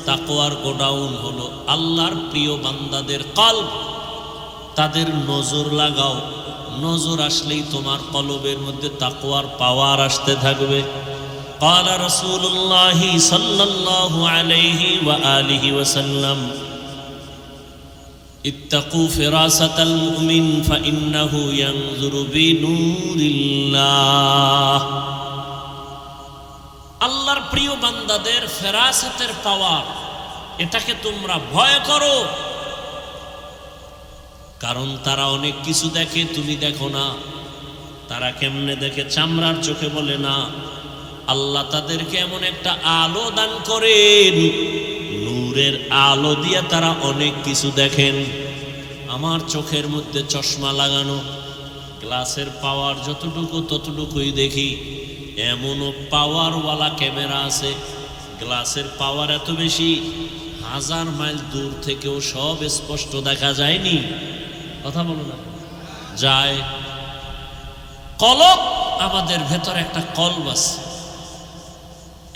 তাকওয়ার গোডাউন হলো আল্লাহর প্রিয় বান্দাদের কলব। তাদের নজর লাগাও, নজর আসলেই তোমার কলবের মধ্যে তাকওয়ার পাওয়ার আসতে থাকবে। قال رسول الله صلى الله عليه وآله وسلم اتقوا فراسة المؤمن فإنه ينظر بنور الله। আল্লাহর প্রিয় বান্দাদের ফেরাসতের পাওয়ার, এটাকে তোমরা ভয় করো। কারণ তারা অনেক কিছু দেখে, তুমি দেখো না। তারা কেমনে দেখে? চামড়ার চোখে বলে না। আল্লাহ তাদেরকে এমন একটা আলো দান করেন, নূরের আলো দিয়ে তারা অনেক কিছু দেখেন। আমার চোখের মধ্যে চশমা লাগানো, গ্লাসের পাওয়ার যতটুকু ততটুকুই দেখি। এমনও পাওয়ারওয়ালা ক্যামেরা আছে, গ্লাসের পাওয়ার এত বেশি 1000 মাইল দূর থেকেও সব স্পষ্ট দেখা যায়নি। কথা বলো না, যায়। কলব, আমাদের ভেতরে একটা কলব আছে।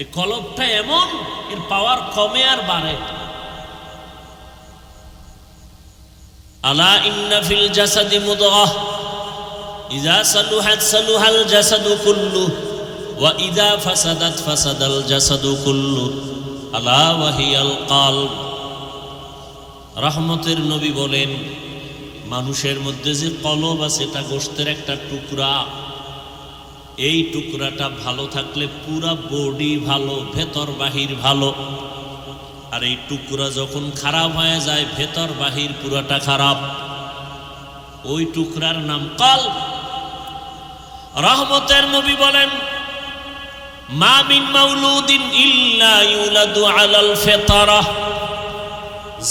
এই কলবটা এমন, এর পাওয়ার কমে আর বাড়ে। আলা ইন্না ফিল জাসাদি মুদগাহ ইযা সালুহাত সালুহাল জাসাদু কুল্লু ওয়া ইযা ফাসাদাত ফাসাদাল জাসাদু কুল্লু আলা ওয়া হিয়াল কলব। রহমতের নবী বলেন, মানুষের মধ্যে যে কলব আছে এটা গোশতের একটা টুকরা। এই টুকরাটা ভালো থাকলে পুরা বডি ভালো, ভেতর বাহির ভালো। আর এই টুকরা যখন খারাপ হয়ে যায়, ভেতর বাহির পুরাটা খারাপ। ওই টুকরার নাম কলব। রহমতের নবী বলেন, মা মিন মাউলুদিন ইল্লা ইউলাদু আলাল ফিতরাহ।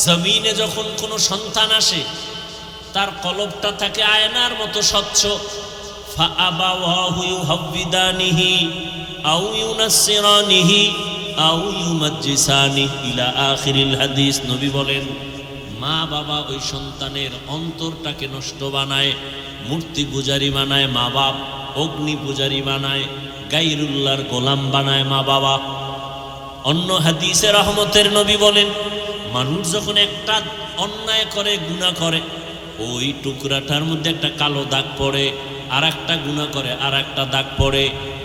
জমিনে যখন কোনো সন্তান আসে, তার কলবটা থাকে আয়নার মতো স্বচ্ছ। ফাআবাওয়াহু ইউহাব্বিদানিহি আও ইউনাসসিরানিহি আও ইউমাজ্জিসানিহি ইলা আখিরিল হাদিস। নবী বলেন, মা বাবা ওই সন্তানের অন্তরটাকে নষ্ট বানায়, মূর্তি পূজারি বানায় মা বাপ, অগ্নি পূজারি বানায়, গায়রুল্লাহর গোলাম বানায় মা বাবা। অন্য হাদিসে রহমতের নবী বলেন, মানুষ যখন একটা অন্যায় করে, গুনাহ করে, ওই টুকরাটার মধ্যে একটা কালো দাগ পড়ে, আর একটা গুনাহ করে আর একটা দাগ পড়ে,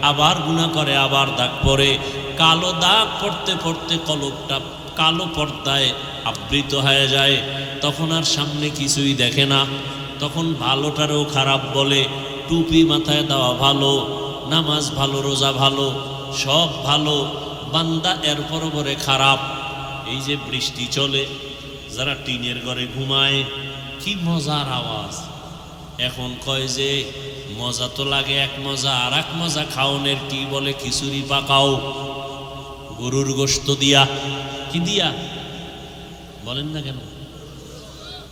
আবার গুনাহ করে আবার দাগ পড়ে। কালো দাগ পড়তে পড়তে কলবটা কালো পর্দায় আবৃত হয়ে যায়। তখন আর সামনে কিছুই দেখে না। তখন ভালোটারও খারাপ বলে। টুপি মাথায় দেওয়া ভালো, নামাজ ভালো, রোজা ভালো, সব ভালো, বান্দা এর পরে খারাপ। এই যে বৃষ্টি চলে, যারা টিনের ঘরে ঘুমায়, কি মজার আওয়াজ। এখন কয় যে মজা তো লাগে এক মজা, আর এক মজা খাওনের কি বলে, খিচুড়ি পাকাও গরুর গোশত দিয়া। কি দিয়া বলেন না কেন?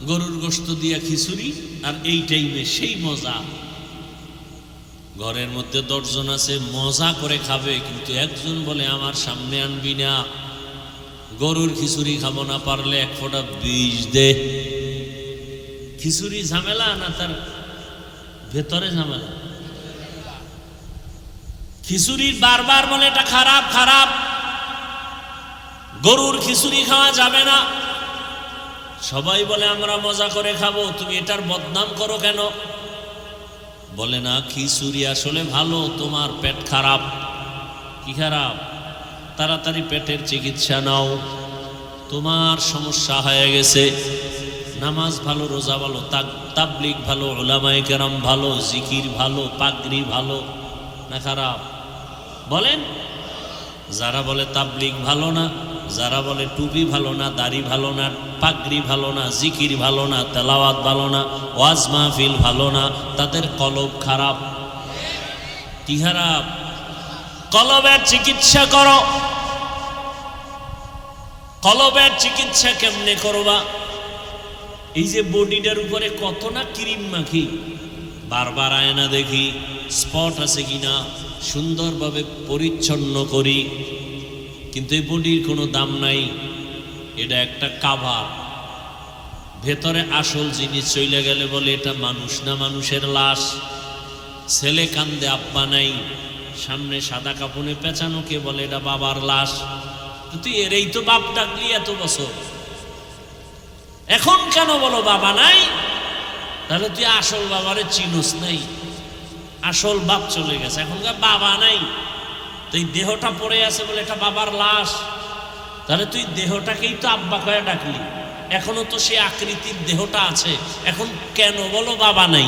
গরুর গোশত দিয়া খিচুড়ি, আর এই টাইমে সেই মজা। ঘরের মধ্যে 10 জন আছে, মজা করে খাবে, কিন্তু একজন বলে আমার সামনে আনবি না, গরুর খিচুড়ি খাবো না, পারলে 1 ফোঁটা বিষ দে। খিচুড়ি ঝামেলা না তার ভেতরে ঝামেলা? খিচুড়ি বারবার বলে এটা খারাপ খারাপ, গরুর খিচুড়ি খাওয়া যাবে না। সবাই বলে আমরা মজা করে খাবো, তুমি এটার বদনাম করো কেন? বলে না, খিচুড়ি আসলে ভালো, তোমার পেট খারাপ। কি খারাপ? তাড়াতাড়ি পেটের চিকিৎসা নাও, তোমার সমস্যা হয়ে গেছে। নামাজ ভালো, রোজা ভালো, তাবলিগ ভালো, উলামায়ে কেরাম ভালো, জিকির ভালো, পাগড়ি ভালো না খারাপ? বলেন। যারা বলে তাবলিগ ভালো না, যারা বলে টুপি ভালো না, দাড়ি ভালো না, পাগড়ি ভালো না, জিকির ভালো না, তেলাওয়াত ভালো না, ওয়াজ মাহফিল ভালো না, তাদের কলব খারাপ। কি খারাপ? কলবের চিকিৎসা করো। কলবের চিকিৎসা কেমনে করবা? এই যে বডিটার উপরে কত না ক্রিম মাখি, বারবার আয়না দেখি স্পট আছে কিনা, সুন্দরভাবে পরিচ্ছন্ন করি, কিন্তু এই বডির কোনো দাম নাই। এটা একটা কাভার। ভেতরে আসল জিনিস চলে গেলে বলে এটা মানুষ না, মানুষের লাশ। ছেলে কান্দে আব্বা নাই, সামনে সাদা কাপড়ে পেঁচানোকে বলে এটা বাবার লাশ। তুই এরই তো বাপ ডাকলি এত বছর, এখন কেন বলো বাবা নাই? তাহলে তুই আসল বাবারে চিনুস নাই, আসল বাপ চলে গেছে, এখনকার বাবা নাই। তুই দেহটা পড়ে আছে বলে এটা বাবার লাশ, তাহলে তুই দেহটাকেই তো আব্বা কয়ে ডাকলি, এখনো তো সে আকৃতির দেহটা আছে, এখন কেন বলো বাবা নাই?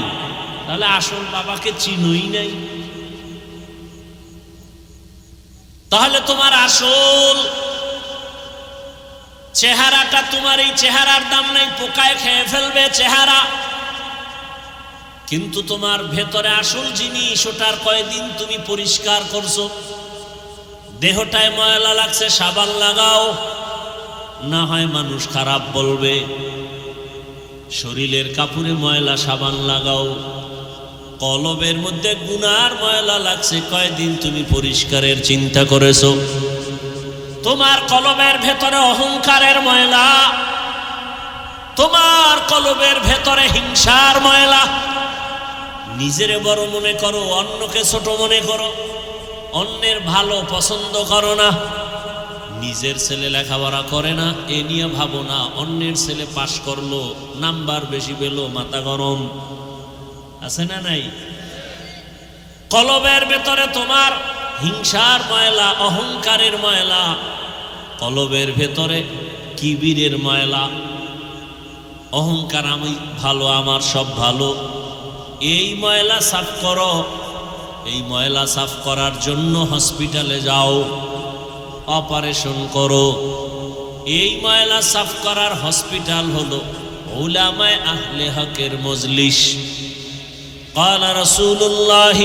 তাহলে আসল বাবাকে চিনুই নাই। তাহলে তোমার আসল চেহারাটা, তোমার এই চেহারার দাম নাই, পোকায় খেয়ে ফেলবে চেহারা, কিন্তু তোমার ভেতরে আসল জিনিস, ওটার কয়দিন তুমি পরিষ্কার করছো? দেহটায় ময়লা লাগছে, সাবান লাগাও, না হয় মানুষ খারাপ বলবে। শরীরের কাপড়ে ময়লা, সাবান লাগাও। কলবের মধ্যে গুনার ময়লা লাগছে, কয়দিন তুমি পরিষ্কারের চিন্তা করেছো? তোমার কলবের ভেতরে অহংকারের ময়লা, তোমার কলবের ভেতরে হিংসার ময়লা। নিজেরে বড় মনে করো, অন্যকে ছোট মনে করো, অন্যের ভালো পছন্দ করো না। নিজের ছেলে লেখাপড়া করে না এ নিয়ে ভাবো না, অন্যের ছেলে পাশ করলো, নাম্বার বেশি পেলো, মাথা গরম। আছে না নাই? কলবের ভেতরে তোমার হিংসার ময়লা, অহংকারের ময়লা, কলবের ভেতরে কিবিরের ময়লা, অহংকার, আমি ভালো, আমার সব ভালো। এই ময়লা সাফ করো। এই ময়লা সাফ করার জন্য হসপিটালে যাও, অপারেশন করো। এই ময়লা সাফ করার হসপিটাল হলো উলামায়ে আহলে হকের মজলিস। قال رسول الله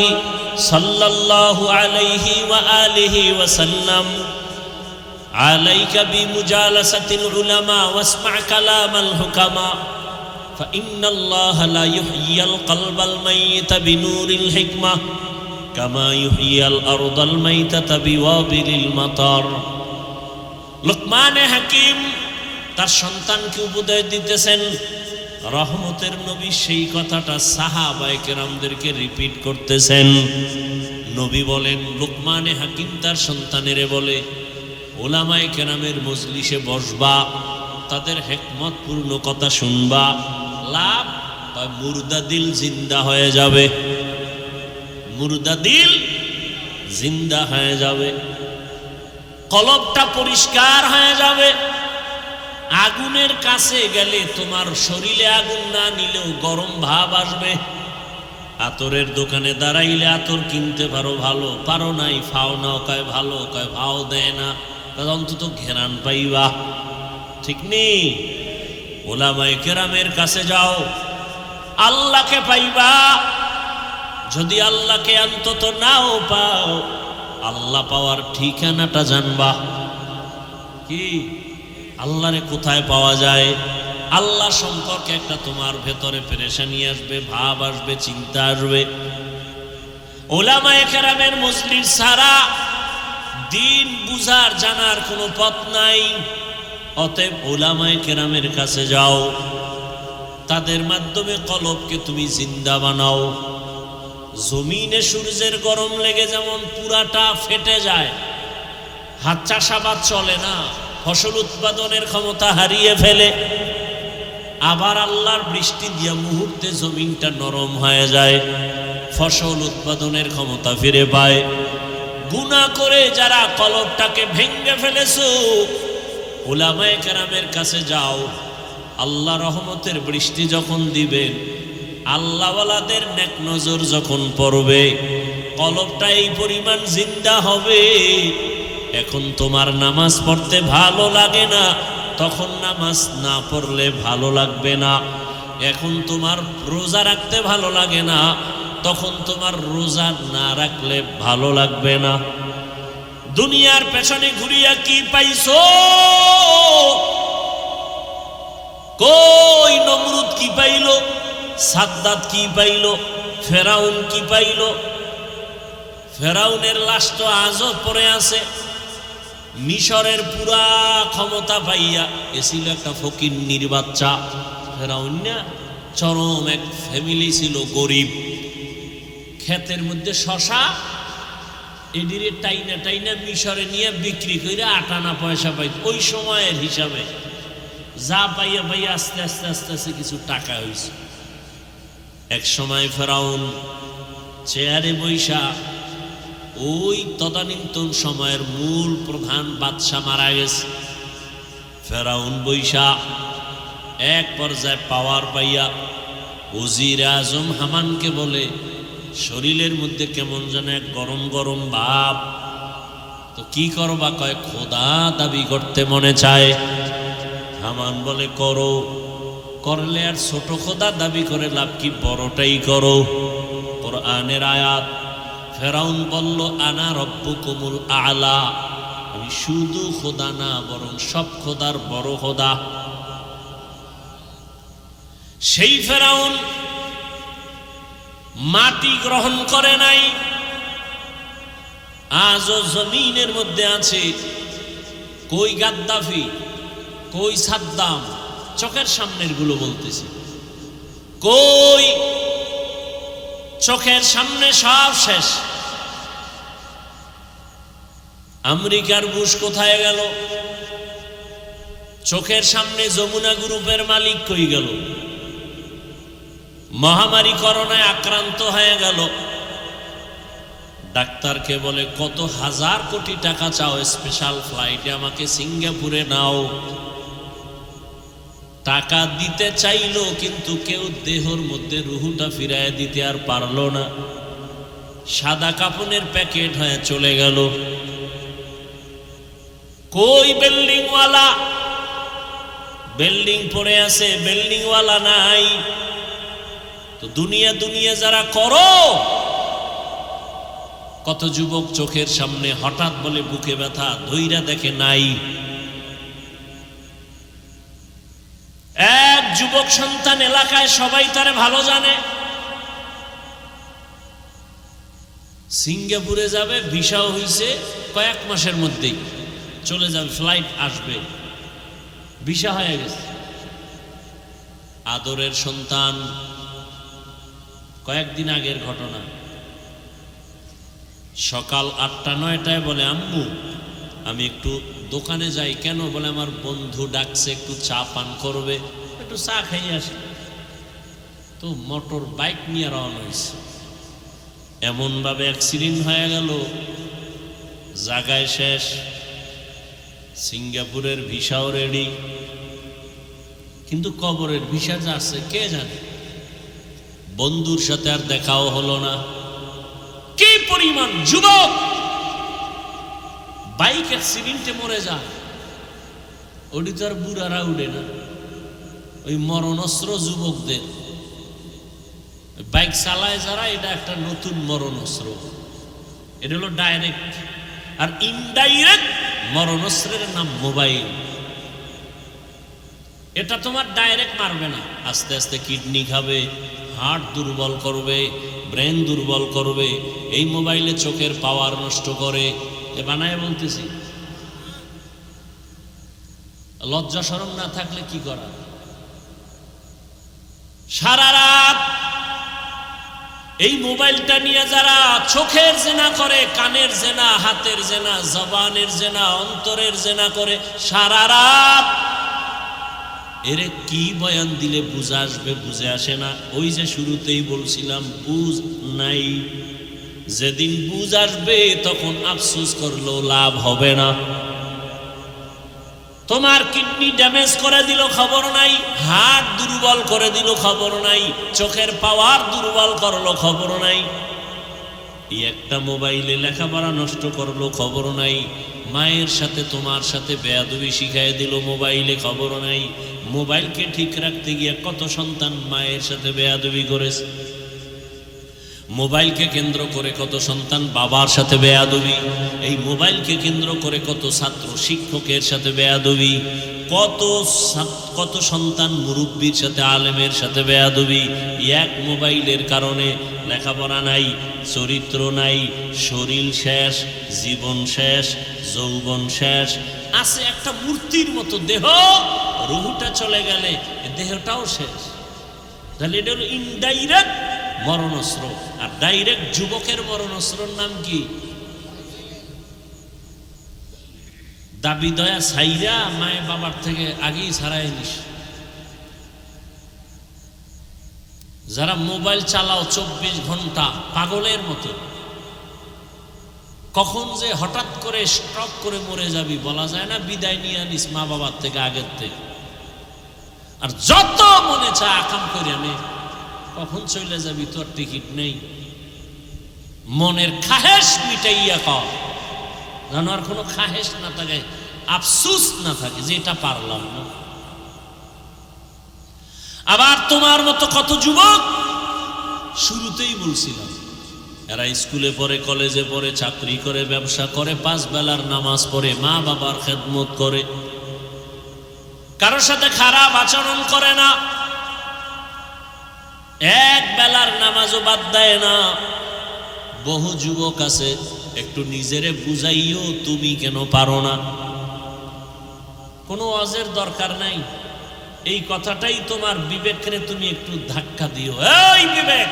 صلى الله عليه وآله وسلم عليك بمجالسة العلماء واسمع كلام الحكماء فإن الله لا يحيي القلب الميت بنور الحكمة كما يحيي الأرض الميتة بوابل المطر। লুকমান হাকিম তার সন্তানকে উপদেশ দিতেছেন, রহমতের নবী সেই কথাটা সাহাবায়ে কেরামদেরকে রিপিট করতেছেন। নবী বলেন, লুকমান হাকিম তার সন্তানেরে বলে, ওলামায়ে কেরামের মজলিসে বসবা, তাদের হিকমতপূর্ণ কথা শুনবা, লাভ বা মুর্দা দিল জিন্দা হয়ে যাবে, মুর্দা দিল জিন্দা হয়ে যাবে, কলবটা পরিষ্কার হয়ে যাবে। আগুনের কাছে গেলে তোমার শরীরে আগুন না নিলেও গরম ভাব আসবে। আতরের দোকানে দাঁড়াইলে আতর কিনতে পারো, ভালো, পারো নাই ফাও নাও, কয় ভালো, কয় ভাও দেয় না, অন্তত ঘেরান পাইবা। ঠিক নেই? ওলামায়ে কেরামের কাছে যাও, আল্লাহকে পাইবা। যদি আল্লাহকে অন্তত নাও পাও, আল্লাহ পাওয়ার ঠিকানাটা জানবা। কি আল্লাহরে কোথায় পাওয়া যায়? আল্লাহ সম্পর্কে একটা তোমার ভেতরে পেরেশানি আসবে, ভাব আসবে, চিন্তা আসবে। ওলামায়ে কেরামের মজলিস ছাড়া দিন বুঝার জানার কোনো পথ নাই। অতএব ওলামায়ে কেরামের কাছে যাও, তাদের মাধ্যমে কলবকে তুমি জিন্দা বানাও। জমিনে সূর্যের গরম লেগে যেমন পুরাটা ফেটে যায়, হাত চাষাবাদ চলে না, ফসল উৎপাদনের ক্ষমতা হারিয়ে ফেলে, আবার আল্লাহর বৃষ্টি দিয়া মুহূর্তে জমিনটা নরম হয়ে যায়, ফসল উৎপাদনের ক্ষমতা ফিরে পায়। গুনাহ করে যারা কলবটাকে ভেঙে ফেলেছো, উলামায়ে কেরামের কাছে যাও। আল্লাহ রহমতের বৃষ্টি যখন দিবেন, আল্লাহওয়ালাদের নেক নজর যখন পড়বে, কলবটা এই পরিমাণ জিন্দা হবে। এখন তোমার নামাজ পড়তে ভালো লাগে না, তখন নামাজ না পড়লে ভালো লাগবে না। এখন তোমার রোজা রাখতে ভালো লাগে না, তখন তোমার রোজা না রাখলে ভালো লাগবে না। দুনিয়ার পেছনে ঘুরিয়া কি পাইছো? কই নমরুদ কি পাইল, সাদ্দাত কি পাইল, ফেরাউন কি পাইল? ফেরাউনের লাশ তো আজও পড়ে আছে। মিশরের পুরা ক্ষমতা পাইয়া এছিল একটা ফকিন্নির বাচ্চা। ফেরাউন না, চরম এক ফ্যামিলি ছিল, গরিব। ক্ষেতের মধ্যে শশা এদিকে টাইনা টাইনা মিশরে নিয়ে বিক্রি করে 8 আনা পয়সা পাই। ওই সময়ের হিসাবে যা পাইয়া পাইয়া আস্তে আস্তে আস্তে আস্তে কিছু টাকা হয়েছে। এক সময় ফেরাউন চেয়ারে বৈশা, ওই তদানীন্তন সময়ের মূল প্রধান বাদশা মারা গেছে। ফেরাউন বৈশা এক পর্যায়ে পাওয়ার পাইয়া ওজির আজম হামানকে বলে, শরীরের মধ্যে কেমন যেন এক গরম গরম ভাব, তো কি করবা? কয় খোদা দাবি করতে মনে চায়। হামান বলে করো, করলে আর ছোট খোদা দাবি করে লাভ কি, বড়টাই করো। কোরআনের আয়াত। ফেরাউন বলল আনা রব্বুকুমুল আলা, আমি শুধু খোদা না বরং সব খোদার বড় খোদা। সেই ফেরাউন মাটি গ্রহণ করে নাই, আজও জমিনের মধ্যে আছে। কই গাদ্দাফি, কই সাদ্দাম, চোখের সামনের গুলো বলতেছে, কই চোখের সামনে সব শেষ। আমেরিকার বুশ কোথায় গেল? চোখের সামনে যমুনা গ্রুপের মালিক কই গেল? মহামারী করোনায় আক্রান্ত হয়ে গেল। ডাক্তারকে বলে কত হাজার কোটি টাকা চাও, স্পেশাল ফ্লাইটে আমাকে সিঙ্গাপুরে নাও। টাকা দিতে চাইলো, কিন্তু কেউ দেহর মধ্যে রুহুটা ফিরায় দিতে আর পারলো না। সাদা কাপনের প্যাকেট হয়ে চলে গেল। কই বিল্ডিংওয়ালা? বিল্ডিং পড়ে আছে, বিল্ডিংওয়ালা নাই। তো দুনিয়া দুনিয়া যারা করো, কত যুবক চোখের সামনে হঠাৎ বলে বুকে ব্যথা, ধইরা দেখে নাই। এক যুবক সন্তান এলাকায় সবাই তারে ভালো জানে, সিঙ্গাপুরে যাবে, ভিসাও হইছে, কয়েক মাসের মধ্যেই চলে যাবে, ফ্লাইট আসবে, ভিসা হয়ে গেছে। আদরের সন্তান, কয়েকদিন আগের ঘটনা। সকাল 8টা-9টায় বলে আম্মু আমি একটু দোকানে যাই। কেন? বলে আমার বন্ধু ডাকছে, একটু চা পান করবে, একটু চা খাই আসি। তো মোটর বাইক নিয়ে রওনা হয়েছে। এমনভাবে অ্যাক্সিডেন্ট হয়ে গেল, জায়গায় শেষ। সিঙ্গাপুরের ভিসাও রেডি, কিন্তু কবরের ভিসা যা আছে কে জানে। বন্ধুর সাথে আর দেখাও হলো না। কি পরিমাণ যুবক বাইক অ্যাক্সিডেন্টে মরে যায়, ওটি তো আর বুড়ারা উঠে না। ওই মরণস্ত্র যুবকদের বাইক চালায় যারা, এটা একটা নতুন মরণস্ত্র। এটা হলো ডাইরেক্ট, আর ইনডাইরেক্ট মরণস্ত্রের নাম মোবাইল। এটা তোমার ডাইরেক্ট মারবে না, আস্তে আস্তে কিডনি খাবে, হার্ট দুর্বল করবে, ব্রেন দুর্বল করবে। এই মোবাইলে চোখের পাওয়ার নষ্ট করে। এ বানায় বলতেছি, লজ্জা শরম না থাকলে কি করা? সারা রাত এই মোবাইলটা নিয়ে যারা চোখের জেনা করে, কানের জেনা, হাতের জেনা, জবানের জেনা, অন্তরের জেনা করে সারা রাত, এরে কি বয়ান দিলে বুঝে আসবে? বুঝে আসে না। ওই যে শুরুতেই বলছিলাম, বুঝ নাই। যেদিন বুঝ আসবে তখন আফসোস করলেও লাভ হবে না। তোমার কিডনি ড্যামেজ করে দিল, খবর নাই। হার্ট দুর্বল করে দিল, খবর নাই। চোখের পাওয়ার দুর্বল করলো, খবর নাই। এই একটা মোবাইলে লেখাপড়া নষ্ট করলো, খবর নাই। মায়ের সাথে তোমার সাথে বেয়াদবি শিখাই দিল মোবাইলে, খবর নাই। মোবাইলকে ঠিক রাখতে গিয়ে কত সন্তান মায়ের সাথে বেয়াদবি করেছে। মোবাইলকে কেন্দ্র করে কত সন্তান বাবার সাথে বেয়াদবি, এই মোবাইলকে কেন্দ্র করে কত ছাত্র শিক্ষকের সাথে বেয়াদবি, কত সন্তান মুরব্বীর সাথে আলেমের সাথে বেয়াদবি। এক মোবাইলের কারণে লেখাপড়া নাই, চরিত্র নাই, শরীর শেষ, জীবন শেষ, যৌবন শেষ। আছে একটা মূর্তির মতো দেহ, রুহটা চলে গেলে দেহটাও শেষ। তাহলে এটা হলো ইনডাইরেক্ট মরণস্ত্র। আর ডাইরেক্ট যুবকের মরণস্ত্রর নাম কি? দাবি দয়া ছাইরা মায়ে বাবার থেকে আগেই ছাড়াই নিস। যারা মোবাইল চালাও 24 ঘন্টা পাগলের মতো, কখন যে হঠাৎ করে স্ট্রোক করে মরে যাবি বলা যায় না। বিদায় নিয়ে আনিস মা বাবার থেকে আগের থেকে। আর যত মনে চায় আকাম করে আনে, কখন চলে যাবি তোর টিকিট নেই। মনের খাহেশ মিটাইয়া কর, যেন আর কোনো খাহেশ না থাকে, আফসুস না থাকে যে এটা পারলাম না। আবার তোমার মতো কত যুবক, শুরুতেই বলছিলাম, এরা স্কুলে পড়ে, কলেজে পড়ে, চাকরি করে, ব্যবসা করে, 5 বেলার নামাজ পড়ে, মা বাবার খেদমত করে, কারোর সাথে খারাপ আচরণ করে না, এক বেলার নামাজও বাদ দেয় না। বহু যুবক আছে, একটু নিজেরে বুঝাইও তুমি কেন পারো না। কোনো ওয়াজের দরকার নাই, এই কথাটাই তোমার বিবেকরে তুমি একটু ধাক্কা দিও। এই বিবেক,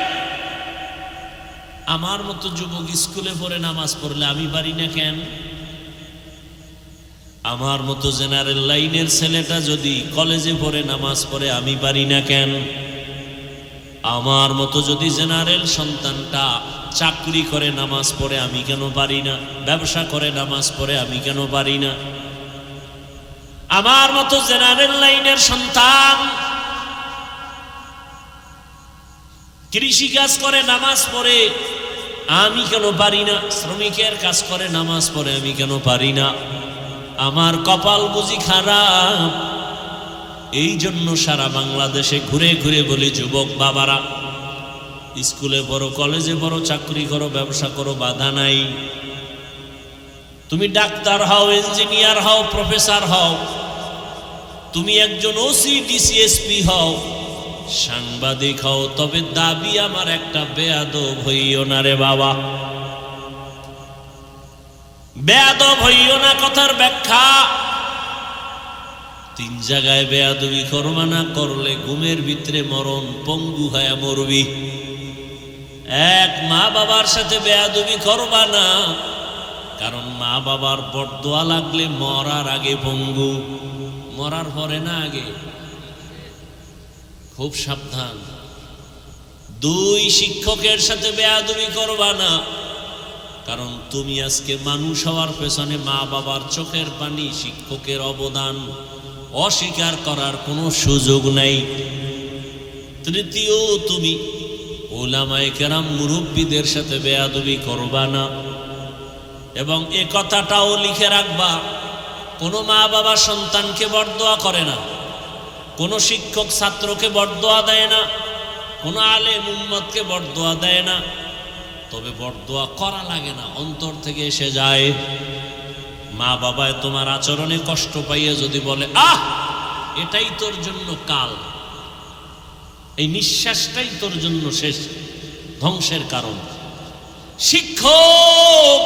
আমার মতো যুবক স্কুলে পড়ে নামাজ পড়লে আমি পারি না কেন? আমার মতো জেনারেল লাইনের ছেলেটা যদি কলেজে পড়ে নামাজ পড়ে আমি পারি না কেন? আমার মতো যদি জেনারেল সন্তানটা চাকরি করে নামাজ পড়ে আমি কেন পারি না? ব্যবসা করে নামাজ পড়ে আমি কেন পারি না? আমার মতো জেনারেল লাইনের সন্তান কৃষি কাজ করে নামাজ পড়ে আমি কেন পারি না? শ্রমিকের কাজ করে নামাজ পড়ে আমি কেন পারি না? আমার কপাল বুঝি খারাপ? এই জন্য সারা বাংলাদেশে ঘুরে ঘুরে বলি, যুবক বাবারা, স্কুলে পড়ো, কলেজে পড়ো, চাকরি করো, ব্যবসা করো, বাধা নাই। তুমি ডাক্তার হও, ইঞ্জিনিয়ার হও, প্রফেসর হও, তুমি একজন ওসি, ডিসি, এসপি হও, সাংবাদিক হও, তবে দাবি আমার একটা, বেয়াদব হইও না রে বাবা। বেয়াদব হইও না কথার ব্যাখ্যা, 3 জায়গায় বেয়াদবি করবা না, করলে ঘুমের ভিতরে মরণ, পঙ্গু হয়ে মরবি। এক, মা বাবার সাথে বেয়াদবি করবা না, কারণ মা বাবার বরদোয়া লাগলে মরার আগে পঙ্গু, মরার পরে না আগে। খুব সাবধান। 2, শিক্ষকের সাথে বেয়াদবি করবা না, কারণ তুমি আজকে মানুষ হওয়ার পেছনে মা বাবার চোখের পানি, শিক্ষকের অবদান অস্বীকার করার কোনো সুযোগ নাই। 3, তুমি উলামায়ে কেরাম, মুরব্বীদের সাথে বেয়াদবি করবা না। এবং এ কথাটাও লিখে রাখবা, কোনো মা বাবা সন্তানকে বরদোয়া করে না, কোনো শিক্ষক ছাত্রকে বরদোয়া দেয় না, কোনো আলেম উম্মতকে বরদোয়া দেয় না। তবে বরদোয়া করা লাগে না, অন্তর থেকে এসে যায়। মা বাবায় তোমার আচরণে কষ্ট পাইয়ে যদি বলে, আহ এটাই তোর জন্য কাল, এই নিঃশ্বাসটাই তোর জন্য শেষ, ধ্বংসের কারণ। শিক্ষক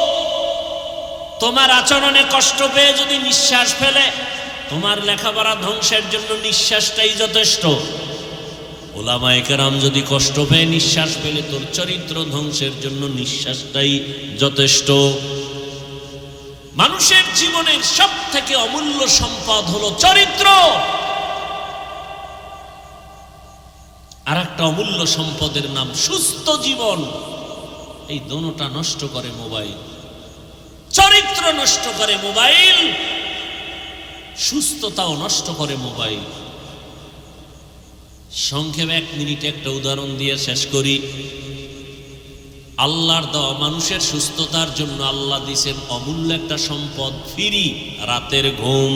তোমার আচরণে কষ্ট পেয়ে যদি নিঃশ্বাস ফেলে, তোমার লেখাপড়া ধ্বংসের জন্য নিঃশ্বাসটাই যথেষ্ট। উলামায়ে কেরাম যদি কষ্ট পেয়ে নিঃশ্বাস ফেলে, তোর চরিত্র ধ্বংসের জন্য নিঃশ্বাসটাই যথেষ্ট। মানুষের জীবনের সব থেকে অমূল্য সম্পদ হলো চরিত্র। আর একটা অমূল্য সম্পদের নাম সুস্থ জীবন। এই দোনোটা নষ্ট করে মোবাইল। চরিত্র নষ্ট করে মোবাইল, সুস্থতাও নষ্ট করে মোবাইল। সংক্ষেপে 1 মিনিটে একটা উদাহরণ দিয়ে শেষ করি। আল্লাহর দেওয়া মানুষের সুস্থতার জন্য আল্লাহ দিয়েছেন অমূল্য একটা সম্পদ, ফ্রি রাতের ঘুম।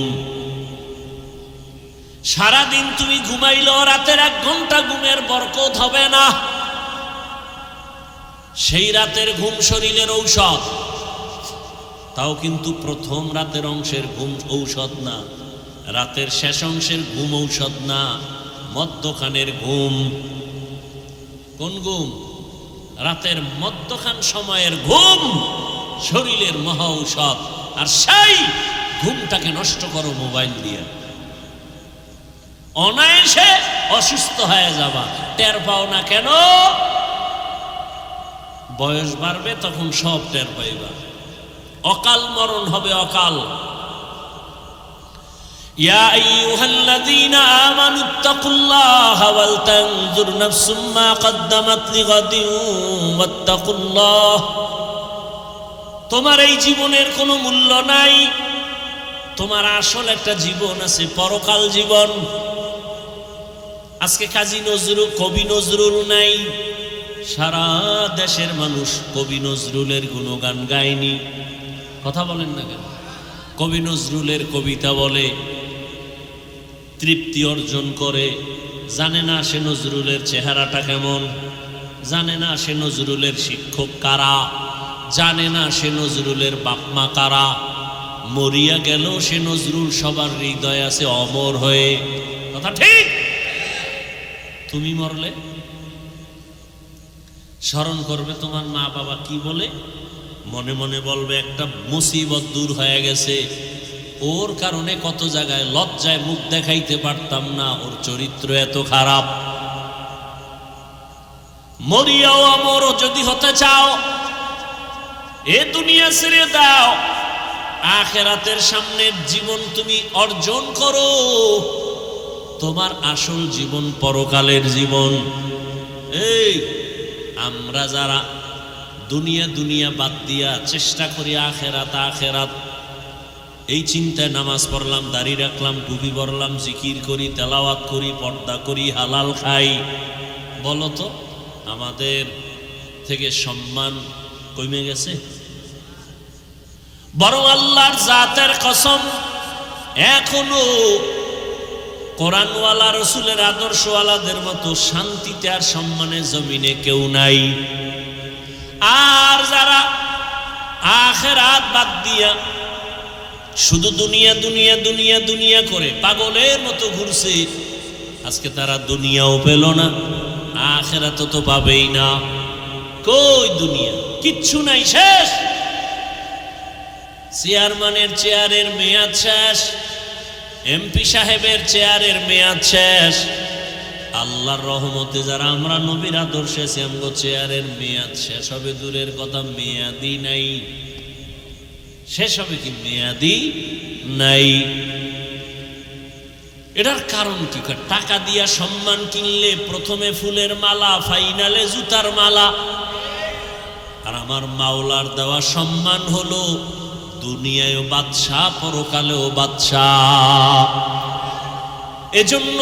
সারাদিন তুমি ঘুমাইলেও রাতের 1 ঘন্টা ঘুমের বরকত হবে না। সেই রাতের ঘুম শরীরের ঔষধ, তাও কিন্তু প্রথম রাতের অংশের ঘুম ঔষধ না, রাতের শেষ অংশের ঘুম ঔষধ না, মধ্যখানের ঘুম। কোন ঘুম? রাতের মধ্যখান সময়ের ঘুম শরীরের মহা ঔষধ। আর সেই ঘুমটাকে নষ্ট করো মোবাইল দিয়ে, অনায়াসে অসুস্থ হয়ে যাবা, টের পাও না কেন? বয়স বাড়বে তখন সব টের পাইবা, অকাল মরণ হবে, অকাল। ইয়া আইয়ুহাল্লাযীনা আমানুত্তাকুল্লাহা ওয়াল তানজুর নাফসুম মা কদ্দামাত লিগাদিন ওয়াত্তাকুল্লাহ। তোমার এই জীবনের কোনো মূল্য নাই, তোমার আসল একটা জীবন আছে, পরকাল জীবন। আজকে কাজী নজরুল, কবি নজরুল নাই, সারা দেশের মানুষ কবি নজরুলের গুণগান গায়নি। কথা বলেন না কেন? কবি নজরুলের কবিতা বলে, তৃপ্তি অর্জন করে, জানে না সে নজরুলের চেহারাটা কেমন, জানে না সে নজরুলের শিক্ষক কারা, জানে না সে নজরুলের বাপমা কারা। মরিয়া গেল সে নজরুল সবার হৃদয় আছে অমর হয়ে। কথা ঠিক? তুমি মরলে স্মরণ করবে তোমার মা বাবা কি বলে, মনে মনে বলবে একটা মুসিবত দূর হয়ে গেছে, ওর কারণে কত জায়গায় লজ্জায় মুখ দেখাইতে পারতাম না, ওর চরিত্র এত খারাপ। মরিয়াও অমর যদি হতে চাও, এ দুনিয়া ছেড়ে দাও, আখিরাতের সামনের জীবন তুমি অর্জন করো। তোমার আসল জীবন পরকালের জীবন। এই আমরা যারা দুনিয়া দুনিয়া বাদ দিয়া চেষ্টা করি আখেরাত আখেরাত, এই চিন্তায় নামাজ পড়লাম, দাড়ি রাখলাম, টুপি পরলাম, জিকির করি, তেলাওয়াত করি, পর্দা করি, হালাল খাই, বলো তো আমাদের থেকে সম্মান কমে গেছে? বরং আল্লাহর জাতের কসম, এখনো কোরআনওয়ালা রসুলের আদর্শওয়ালাদের মতো শান্তিতে আর সম্মানে জমিনে কেউ নাই। আর যারা আখিরাত বাদ দিয়া শুধু দুনিয়া দুনিয়া দুনিয়া দুনিয়া করে পাগলের মতো ঘুরছে, আজকে তারা দুনিয়াও পেল না, আখিরাত তো পাবেই না। কই দুনিয়া? কিচ্ছু নাই, শেষ। চেয়ারম্যানের চেয়ারের মেয়াদ শেষ, এমপি সাহেবের চেয়ারের মেয়াদ শেষ। আল্লাহর রহমতে যারা আমরা নবীর আদর্শে আমগো চেয়ারের মেয়াদ শেষ হবে দূরের কথা, মেয়াদি নাই। শেষ হবে কি? মেয়াদি নাই। এটার কারণ কি? টাকা দিয়া সম্মান কিনলে প্রথমে ফুলের মালা, ফাইনালে জুতার মালা। আর আমার মাওলার দেওয়া সম্মান হলো দুনিয়ায়ও বাদশাহ, পরকালেও বাদশাহ। এজন্য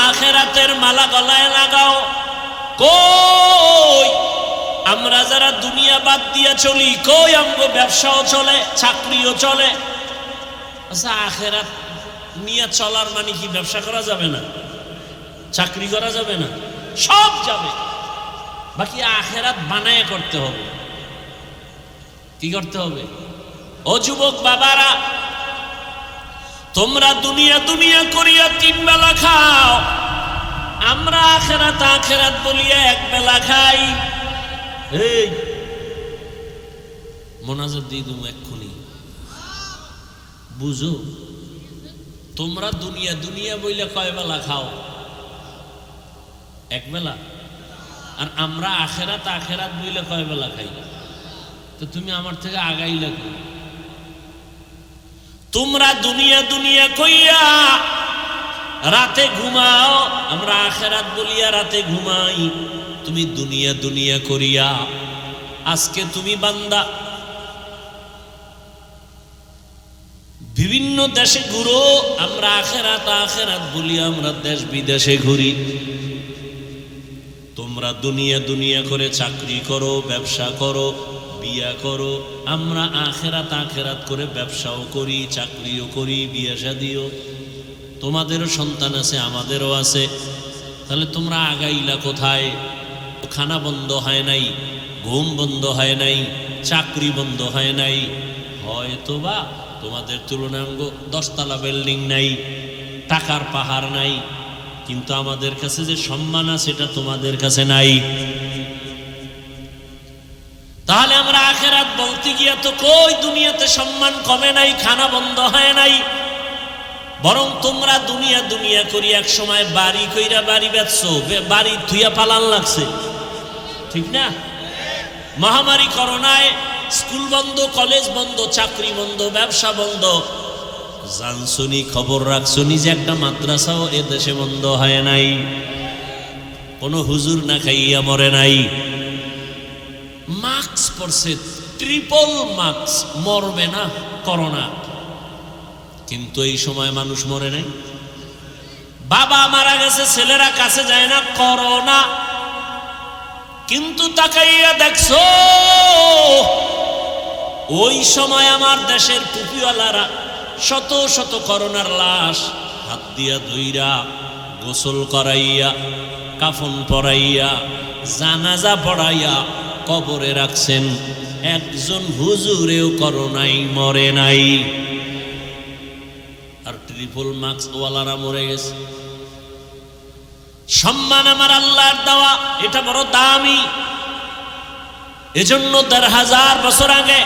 আখিরাতের মালা গলায় লাগাও। কই আমরা যারা দুনিয়া বাদ দিয়া চলি, কই আমগো ব্যবসাও চলে, চাকরিও চলে। আচ্ছা, আখিরাত নিয়ে চলার মানে কি ব্যবসা করা যাবে না, চাকরি করা যাবে না? সব যাবে, বাকি আখিরাত বানায় করতে হবে। কি করতে হবে? ও যুবক বাবারা, তোমরা দুনিয়া দুনিয়া করিয়া তিন বেলা খাও, আমরা আখিরাত আখিরাত বলিয়া এক বেলা খাই। এই মোনাজাত দিয়ে দেবো এক্ষুনি, বুঝো? তোমরা দুনিয়া দুনিয়া বইলে কয় বেলা খাও? এক বেলা। আর আমরা আখিরাত আখিরাত বইলে কয় বেলা খাই? তো তুমি আমার থেকে আগাই লাগো। তোমরা দুনিয়া দুনিয়া কইয়া রাতে ঘুমাও, আমরা আখিরাত বলিয়া রাতে ঘুমাই। তুমি দুনিয়া দুনিয়া করিয়া আজকে তুমি বান্দা বিভিন্ন দেশে ঘুরো, আমরা আখিরাত আখিরাত বলিয়া আমরা দেশ বিদেশে ঘুরি। তোমরা দুনিয়া দুনিয়া করে চাকরি করো, ব্যবসা করো, বিয়া করো, আমরা আখিরাত আখিরাত করে ব্যবসাও করি, চাকরিও করি, বিয়া শাদিও। তোমাদেরও সন্তান আছে, আমাদেরও আছে। তাহলে তোমরা আগাইলা কোথায়? খানা বন্ধ হয় নাই, ঘুম বন্ধ হয় নাই, চাকরি বন্ধ হয় নাই। হয়তোবা তোমাদের তুলনায় 10তলা বিল্ডিং নাই, টাকার পাহাড় নাই, কিন্তু আমাদের কাছে যে সম্মান আছে সেটা তোমাদের কাছে নাই। তাহলে আমরা আখিরাত বলতে গিয়া তো কই দুনিয়াতে সম্মান কমে নাই, খানা বন্ধ হয় নাই, বরং তোমরা দুনিয়া দুনিয়া করি এক সময় বাড়ি কইরা বাড়ি বেচছো, বাড়ি থুইয়া পালান লাগছে, ঠিক না? মহামারী করোনায় স্কুল বন্ধ, কলেজ বন্ধ, চাকরি বন্ধ, ব্যবসা বন্ধ। জানছনি, খবর রাখছনি যে একটা মাদ্রাসাও এ দেশে বন্ধ হয় নাই, কোনো হুজুর না খাইয়া মরে নাই। মাস্ক পরছে, ট্রিপল মাস্ক, মরবে না করোনা, কিন্তু এই সময় মানুষ মরে নাই। বাবা মারা গেছে, ছেলেরা কাছে যায় না, করোনা। কিন্তু তাকাইয়া দেখছো ওই সময় আমার দেশের টুপিওয়ালারা শত শত করোনার লাশ হাত দিয়া ধইরা গোসল করাইয়া, কাফন পরাইয়া, জানাজা পড়াইয়া কবরে রাখছেন। একজন হুজুরেও করোনায় মরে নাই, আর ট্রিপল মাস্ক ওয়ালারা মরে গেছে। সম্মান আমার আল্লাহর দেওয়া, এটা বড় দামি। এজন্য ১০০০ বছর আগে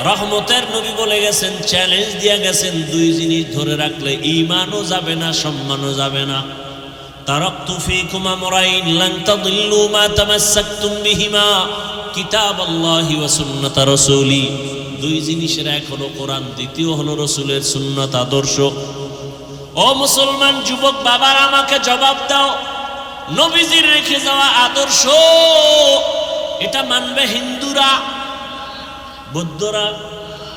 রহমতের নবী বলে গেছেন, চ্যালেঞ্জ দিয়া গেছেন, দুই জিনিস ধরে রাখলে ঈমানও যাবে না, সম্মানও যাবে না। তারাকতু ফীকুম আমরাইন লান তাদিল্লু মা তামাসসাকতুম বিহিমা কিতাবাল্লাহি ওয়া সুন্নাত রাসূলি। দুই জিনিসের, এক হলো কোরআন, দ্বিতীয় হলো রাসূলের সুন্নাত আদর্শ। ও মুসলমান যুবক বাবার, আমাকে জবাব দাও, নবীজির রেখে যাওয়া আদর্শ এটা মানবে হিন্দুরা, বৌদ্ধরা,